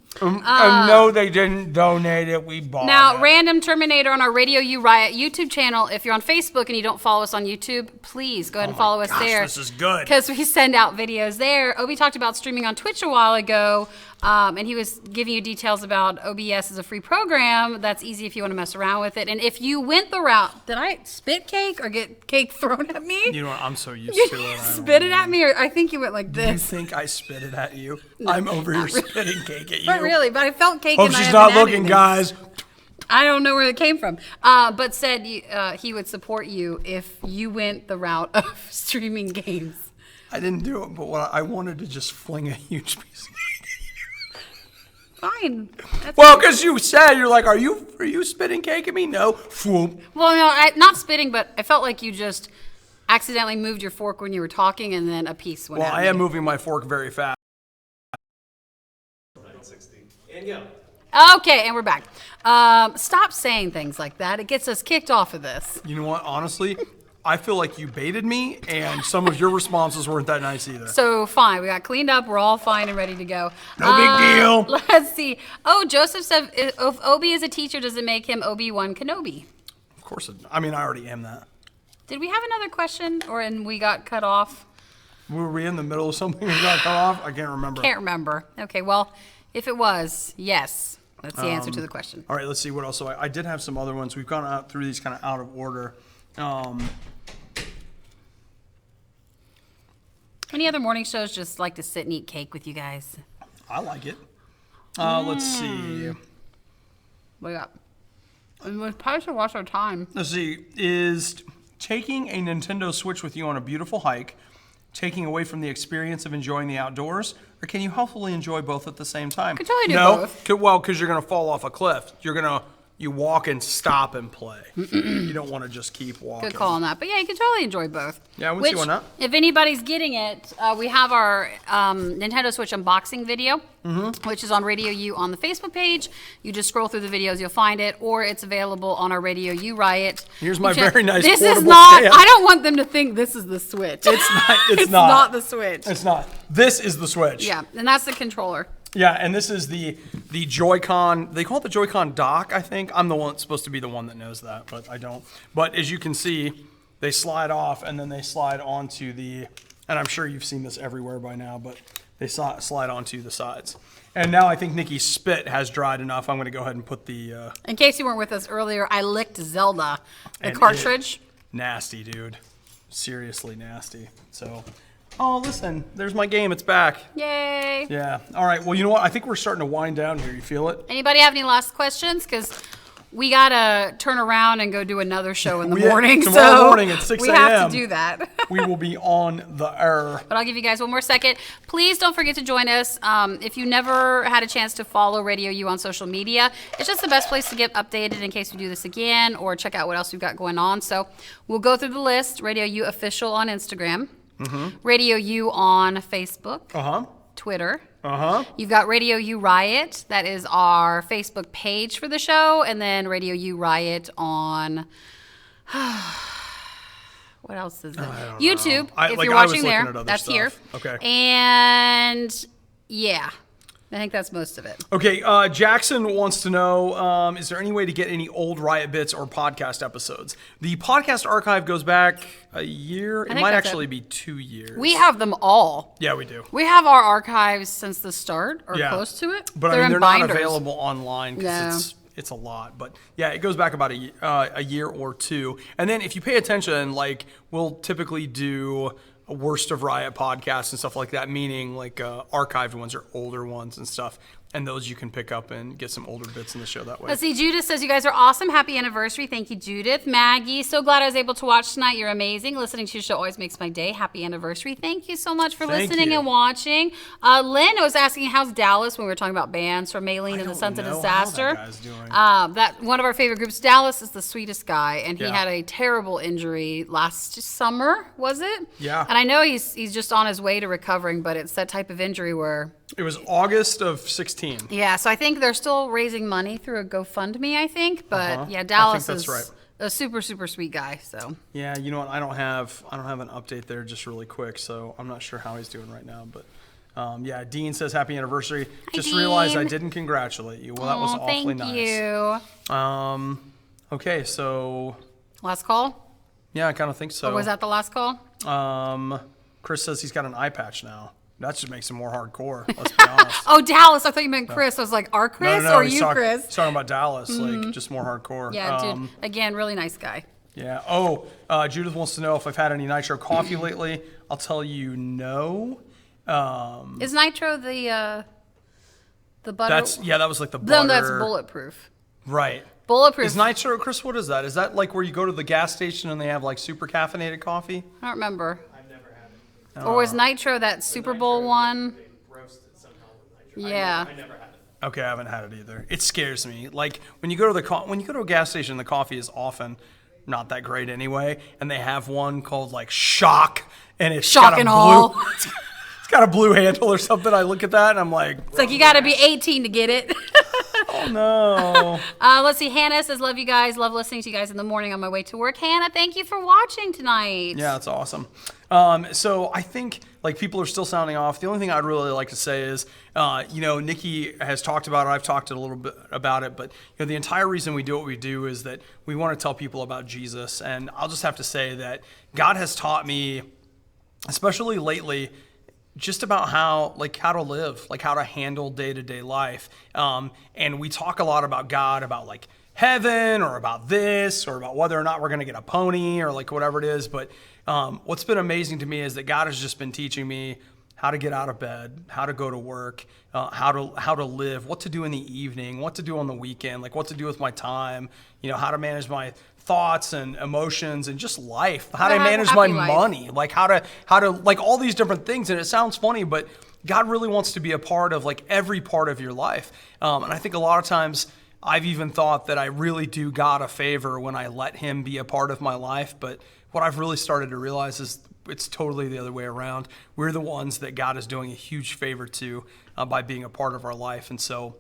no, they didn't donate it. We bought Now, it. Random Terminator on our Radio U Riot YouTube channel. If you're on Facebook and you don't follow us on YouTube, please go ahead and follow us there. This is good. Because we send out videos there. Obi talked about streaming on Twitch a while ago, and he was giving you details about OBS as a free program. That's easy if you want to mess around with it. And if you went the route, did I spit cake or get cake thrown at me? You know what? I'm so used You to it. I don't spit it know. at me, or I think you went like You this. think I spit it at you? I'm over here spitting cake at you. Not really, but I felt cake Hope and I she's haven't not had looking, anything. guys. I don't know where it came from, but said he would support you if you went the route of streaming games. I didn't do it, but I wanted to just fling a huge piece of cake at you. Fine. That's Well, because you said, you're like, are you spitting cake at me? No. Foom. Well, no, not spitting, but I felt like you just accidentally moved your fork when you were talking, and then a piece went Well, out. I am moving my fork very fast. And yeah. Okay, and we're back. Stop saying things like that. It gets us kicked off of this. You know what? Honestly, I feel like you baited me, and some of your responses weren't that nice either. So fine, we got cleaned up. We're all fine and ready to go. No big deal. Let's see. Oh, Joseph said, if Obi is a teacher, does it make him Obi-Wan Kenobi? Of course, I already am that. Did we have another question, and we got cut off? Were we in the middle of something and got cut off? I can't remember. Can't remember. Okay, well, if it was, yes. That's the answer to the question. All right, let's see what else. So I did have some other ones. We've gone out through these kind of out of order. Any other morning shows just like to sit and eat cake with you guys? I like it. Let's see. We got. We probably should watch our time. Let's see. Is taking a Nintendo Switch with you on a beautiful hike taking away from the experience of enjoying the outdoors, or can you hopefully enjoy both at the same time? Could totally do both. Well, because you're going to fall off a cliff. You walk and stop and play. You don't want to just keep walking. Good call on that. But yeah, you can totally enjoy both. Yeah, I would see why not. If anybody's getting it, we have our Nintendo Switch unboxing video, which is on Radio U on the Facebook page. You just scroll through the videos, you'll find it, or it's available on our Radio U Riot. Here's my very nice This is portable not, stand. I don't want them to think this is the Switch. It's not. It's not the Switch. It's not. This is the Switch. Yeah, and that's the controller. Yeah, and this is the Joy-Con. They call it the Joy-Con dock, I think. I'm the one supposed to be the one that knows that, but I don't. But as you can see, they slide off and then they slide onto the, and I'm sure you've seen this everywhere by now, but they slide onto the sides. And now I think Nikki's spit has dried enough. I'm going to go ahead and put the... In case you weren't with us earlier, I licked Zelda, the and cartridge. Nasty, dude. Seriously nasty. So... Oh, listen, there's my game. It's back. Yay. Yeah. All right. Well, you know what? I think we're starting to wind down here. You feel it? Anybody have any last questions? Because we gotta turn around and go do another show in the Tomorrow morning. morning at 6 we have a.m. to do that. We will be on the air. But I'll give you guys one more second. Please don't forget to join us. If you never had a chance to follow Radio U on social media, it's just the best place to get updated in case we do this again or check out what else we've got going on. So we'll go through the list. Radio U Official on Instagram. Radio U on Facebook. Twitter. You've got Radio U Riot. That is our Facebook page for the show. And then Radio U Riot on... what else is it? YouTube. If you're watching there, that's here. Okay. And yeah, I think that's most of it. Okay, Jackson wants to know, is there any way to get any old Riot bits or podcast episodes? The podcast archive goes back a year. It might actually be 2 years. We have them all. Yeah, we do. We have our archives since the start or close to it. But they're I mean, they're binders. not available online because it's a lot. But yeah, it goes back about a year or two. And then if you pay attention, like we'll typically do a worst of Riot podcasts and stuff like that, meaning like archived ones or older ones and stuff. And those you can pick up and get some older bits in the show that way. Let's see, Judith says, you guys are awesome. Happy anniversary. Thank you, Judith. Maggie, so glad I was able to watch tonight. You're amazing. Listening to your show always makes my day. Happy anniversary. Thank you so much for listening and watching. Lynn was asking, how's Dallas when we were talking about bands from Maylene and the Sons of Disaster? How that guy's doing. That one of our favorite groups, Dallas, is the sweetest guy, and he had a terrible injury last summer, was it? Yeah. And I know he's just on his way to recovering, but it's that type of injury where... It was August of 16. Yeah, so I think they're still raising money through a GoFundMe, I think. But yeah, Dallas I think that's is a super, super sweet guy. So yeah, you know what? I don't have an update there just really quick, so I'm not sure how he's doing right now. But yeah, Dean says happy anniversary. Just realized I didn't congratulate you. Well, that was awfully nice. Thank you. Okay, so Last call? yeah, I kind of think so. Or was that the last call? Chris says he's got an eye patch now. That just makes him more hardcore, let's be honest. Oh, Dallas. I thought you meant Chris. I was like, our Chris or you, Chris? He's talking about Dallas, like just more hardcore. Yeah, dude. Again, really nice guy. Yeah. Oh, Judith wants to know if I've had any nitro coffee lately. I'll tell you no. Is nitro the butter? That was like the butter. No, that's bulletproof. Right. Bulletproof. Is nitro, Chris, what is that? Is that like where you go to the gas station and they have like super caffeinated coffee? I don't remember. I've never had it. Or was nitro that Super Bowl one? They roast it somehow with nitro. Yeah. I never had it. Okay, I haven't had it either. It scares me. Like when you go to a gas station, the coffee is often not that great anyway, and they have one called like Shock, and it's Shock and all. It's got a blue handle or something. I look at that and I'm like, It's like you got to be 18 to get it. oh no. Let's see. Hannah says, love you guys. Love listening to you guys in the morning on my way to work. Hannah, thank you for watching tonight. Yeah, that's awesome. So I think like people are still sounding off. The only thing I'd really like to say is, Nikki has talked about it. I've talked a little bit about it, but the entire reason we do what we do is that we want to tell people about Jesus. And I'll just have to say that God has taught me, especially lately, just about how to live, like how to handle day-to-day life. And we talk a lot about God, about like heaven or about this or about whether or not we're going to get a pony or like whatever it is. But what's been amazing to me is that God has just been teaching me how to get out of bed, how to go to work, how to live, what to do in the evening, what to do on the weekend, like what to do with my time, how to manage my thoughts and emotions and just life, how to manage my money, like how to like all these different things. And it sounds funny, but God really wants to be a part of like every part of your life. And I think a lot of times I've even thought that I really do God a favor when I let him be a part of my life. But what I've really started to realize is it's totally the other way around. We're the ones that God is doing a huge favor to by being a part of our life. And so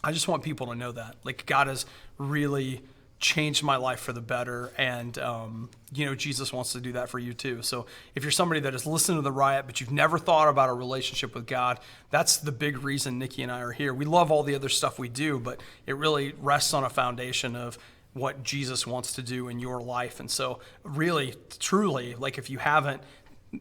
I just want people to know that like God has really changed my life for the better, and Jesus wants to do that for you too. So if you're somebody that has listened to the Riot but you've never thought about a relationship with God, that's the big reason Nikki and I are here. We love all the other stuff we do, but it really rests on a foundation of what Jesus wants to do in your life. And so really, truly, like if you haven't,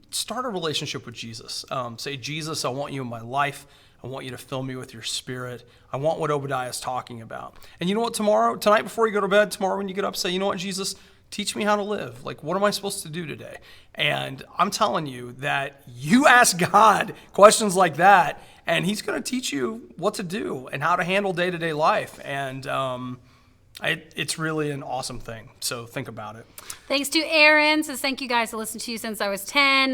start a relationship with Jesus. Say, Jesus, I want you in my life. I want you to fill me with your spirit. I want what Obadiah is talking about. And you know what, tonight before you go to bed, tomorrow when you get up, say, you know what, Jesus, teach me how to live. Like, what am I supposed to do today? And I'm telling you that you ask God questions like that, and he's going to teach you what to do and how to handle day-to-day life. And It's really an awesome thing. So think about it. Thanks to Aaron. Says, thank you guys. I listened to you since I was 10.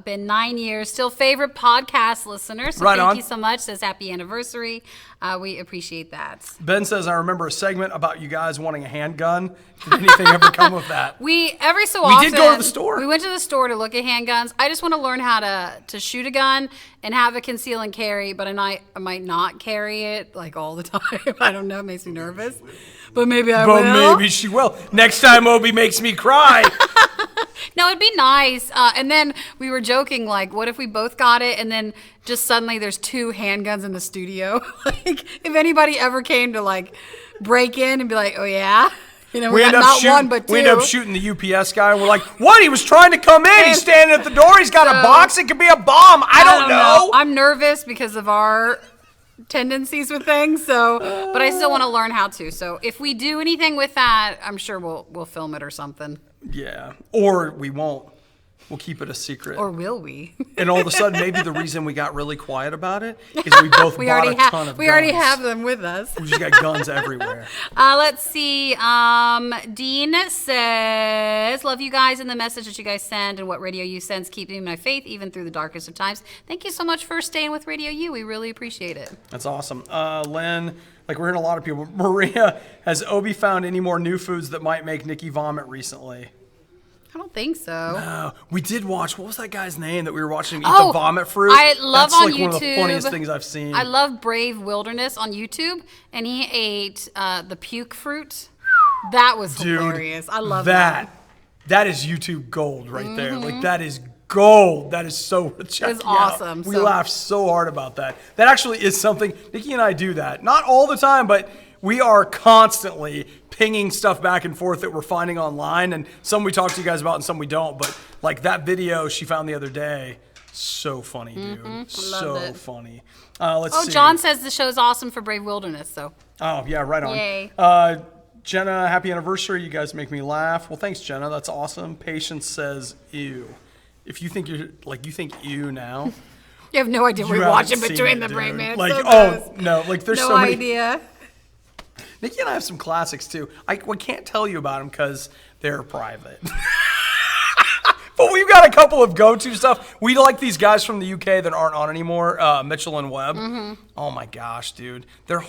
Been 9 years. Still favorite podcast listener. So Right thank on. you so much. Says, happy anniversary. We appreciate that. Ben says, I remember a segment about you guys wanting a handgun. Did anything ever come of that? Every so often. did go to the store. We went to the store to look at handguns. I just want to learn how to shoot a gun and have a conceal and carry, but I might not carry it like all the time. I don't know. It makes me nervous. But maybe I will. But maybe she will. Next time Obi makes me cry. No, it'd be nice. And then we were joking, like, what if we both got it and then just suddenly there's 2 handguns in the studio? Like, if anybody ever came to, like, break in and be like, oh, yeah? You know, we got not one, but 2. We end up shooting the UPS guy, and we're like, what? He was trying to come in. He's standing at the door. He's got a box. It could be a bomb. I don't know. I'm nervous because of our tendencies with things, but I still want to learn how to. So if we do anything with that, I'm sure we'll film it or something. Yeah. Or we won't. We'll keep it a secret. Or will we? And all of a sudden, maybe the reason we got really quiet about it is we both bought a ton of guns. We already have them with us. We just got guns everywhere. Let's see. Dean says, love you guys and the message that you guys send and what Radio U sends keep me in my faith even through the darkest of times. Thank you so much for staying with Radio U. We really appreciate it. That's awesome. Lynn, like we're hearing a lot of people. Maria, has Obi found any more new foods that might make Nikki vomit recently? I don't think so. We did watch, what was that guy's name that we were watching eat the vomit fruit? I love That's on like YouTube. One of the funniest things I've seen. I love Brave Wilderness on YouTube, and he ate the puke fruit. That was hilarious. I love that. That is YouTube gold right there. Like that is gold. That is so It was awesome. We laughed so hard about that. That actually is something, Nikki and I do that. Not all the time, but we are constantly pinging stuff back and forth that we're finding online, and some we talk to you guys about and some we don't, but like that video she found the other day, so funny, dude. So funny. Let's see. John says the show's awesome for Brave Wilderness, so. Oh, yeah, right on. Yay. Jenna, happy anniversary. You guys make me laugh. Well, thanks, Jenna. That's awesome. Patience says, ew. If you think you think ew now. You have no idea what we're watching between the brain man. Like, no, like there's no so many. idea. Nikki and I have some classics too. We can't tell you about them because they're private. But we've got a couple of go-to stuff. We like these guys from the UK that aren't on anymore, Mitchell and Webb. Oh my gosh, dude. They got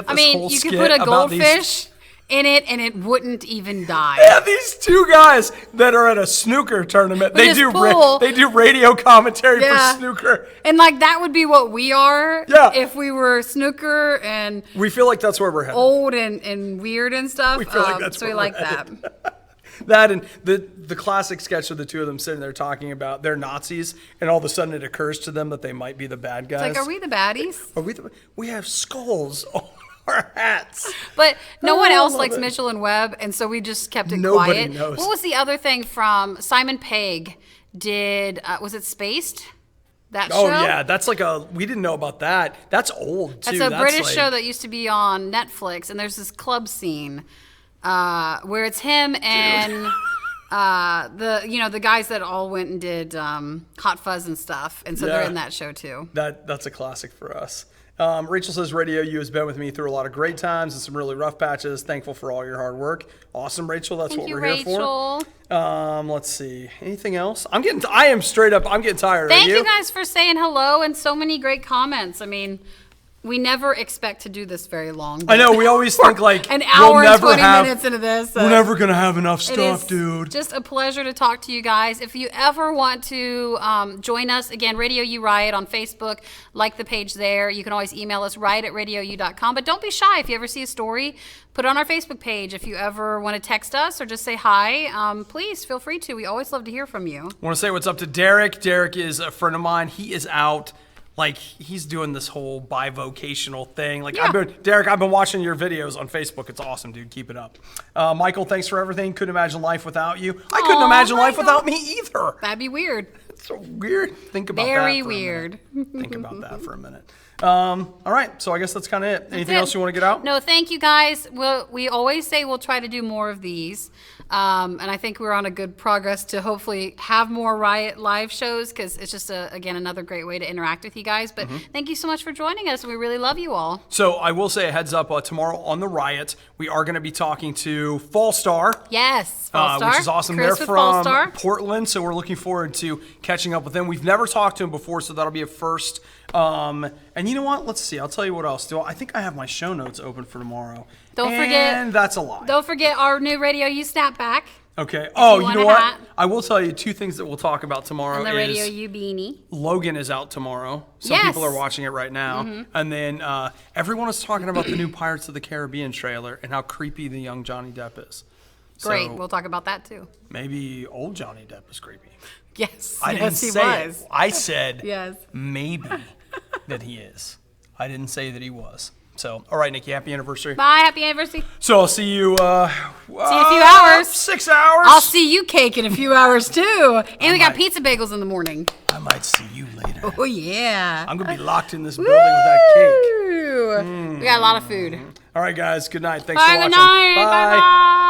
this whole you skit could put a about goldfish in it and it wouldn't even die. Yeah, these 2 guys that are at a snooker tournament. They do radio commentary for snooker. And like that would be what we are if we were snooker and we feel like that's where we're headed. Old and weird and stuff. We feel like that's so where we like we're headed. that. That and the classic sketch of the 2 of them sitting there talking about they're Nazis, and all of a sudden it occurs to them that they might be the bad guys. It's like, are we the baddies? We have skulls on our hats. But no one else likes Mitchell and Webb, and so we just kept it quiet. Nobody knows. What was the other thing from Simon Pegg did, was it Spaced? That show? Oh, yeah. That's like we didn't know about that. That's old, too. That's a British show that used to be on Netflix, and there's this club scene where it's him and the guys that all went and did Hot Fuzz and stuff, and so they're in that show, too. That's a classic for us. Rachel says, Radio U has been with me through a lot of great times and some really rough patches. Thankful for all your hard work. Awesome, Rachel. That's what we're here for. Let's see. Anything else? I'm getting tired. Thank you guys for saying hello and so many great comments. I mean, we never expect to do this very long. I know. We always think like an hour and 20 minutes into this. We're never going to have enough stuff, dude. Just a pleasure to talk to you guys. If you ever want to join us, again, Radio U Riot on Facebook, like the page there. You can always email us, riot@radiou.com. But don't be shy. If you ever see a story, put it on our Facebook page. If you ever want to text us or just say hi, please feel free to. We always love to hear from you. I want to say what's up to Derek. Derek is a friend of mine. He is out. Like, he's doing this whole bivocational thing. Like, Derek, I've been watching your videos on Facebook. It's awesome, dude. Keep it up. Michael, thanks for everything. Couldn't imagine life without you. I couldn't imagine life without me either. That'd be weird. It's so weird. Think about that. Very weird. Think about that for a minute. All right, so I guess that's kind of it. Anything else you want to get out? No, thank you guys. We always say we'll try to do more of these. And I think we're on a good progress to hopefully have more Riot live shows because it's just, again, another great way to interact with you guys. But thank you so much for joining us. We really love you all. So I will say a heads up, tomorrow on the Riot, we are going to be talking to Fallstar. Yes, Fallstar. Which is awesome. Chris They're with from Fallstar. Portland, so we're looking forward to catching up with them. We've never talked to them before, so that'll be a first. And you know what? Let's see. I'll tell you what else. I think I have my show notes open for tomorrow. Don't forget. And that's a lie. Don't forget our new Radio U snapback. Okay. Oh, you want know a what? hat. I will tell you two things that we'll talk about tomorrow. And the Radio is U beanie. Logan is out tomorrow. Some Yes. people are watching it right now. And then everyone is talking about the new Pirates of the Caribbean trailer and how creepy the young Johnny Depp is. Great. So We'll talk about that too. maybe old Johnny Depp is creepy. Yes. I didn't yes, he say was. it. I said Yes. maybe that he is. I didn't say that he was. So, all right, Nikki, happy anniversary. Bye. Happy anniversary. So I'll see you. See you in a few hours. 6 hours. I'll see you cake in a few hours too. And we got might. pizza bagels in the morning. I might see you later. Oh yeah. I'm gonna be locked in this building with that cake. Woo! We got a lot of food. All right, guys. Good night. Thanks Bye. for watching. Good night. Bye. Bye.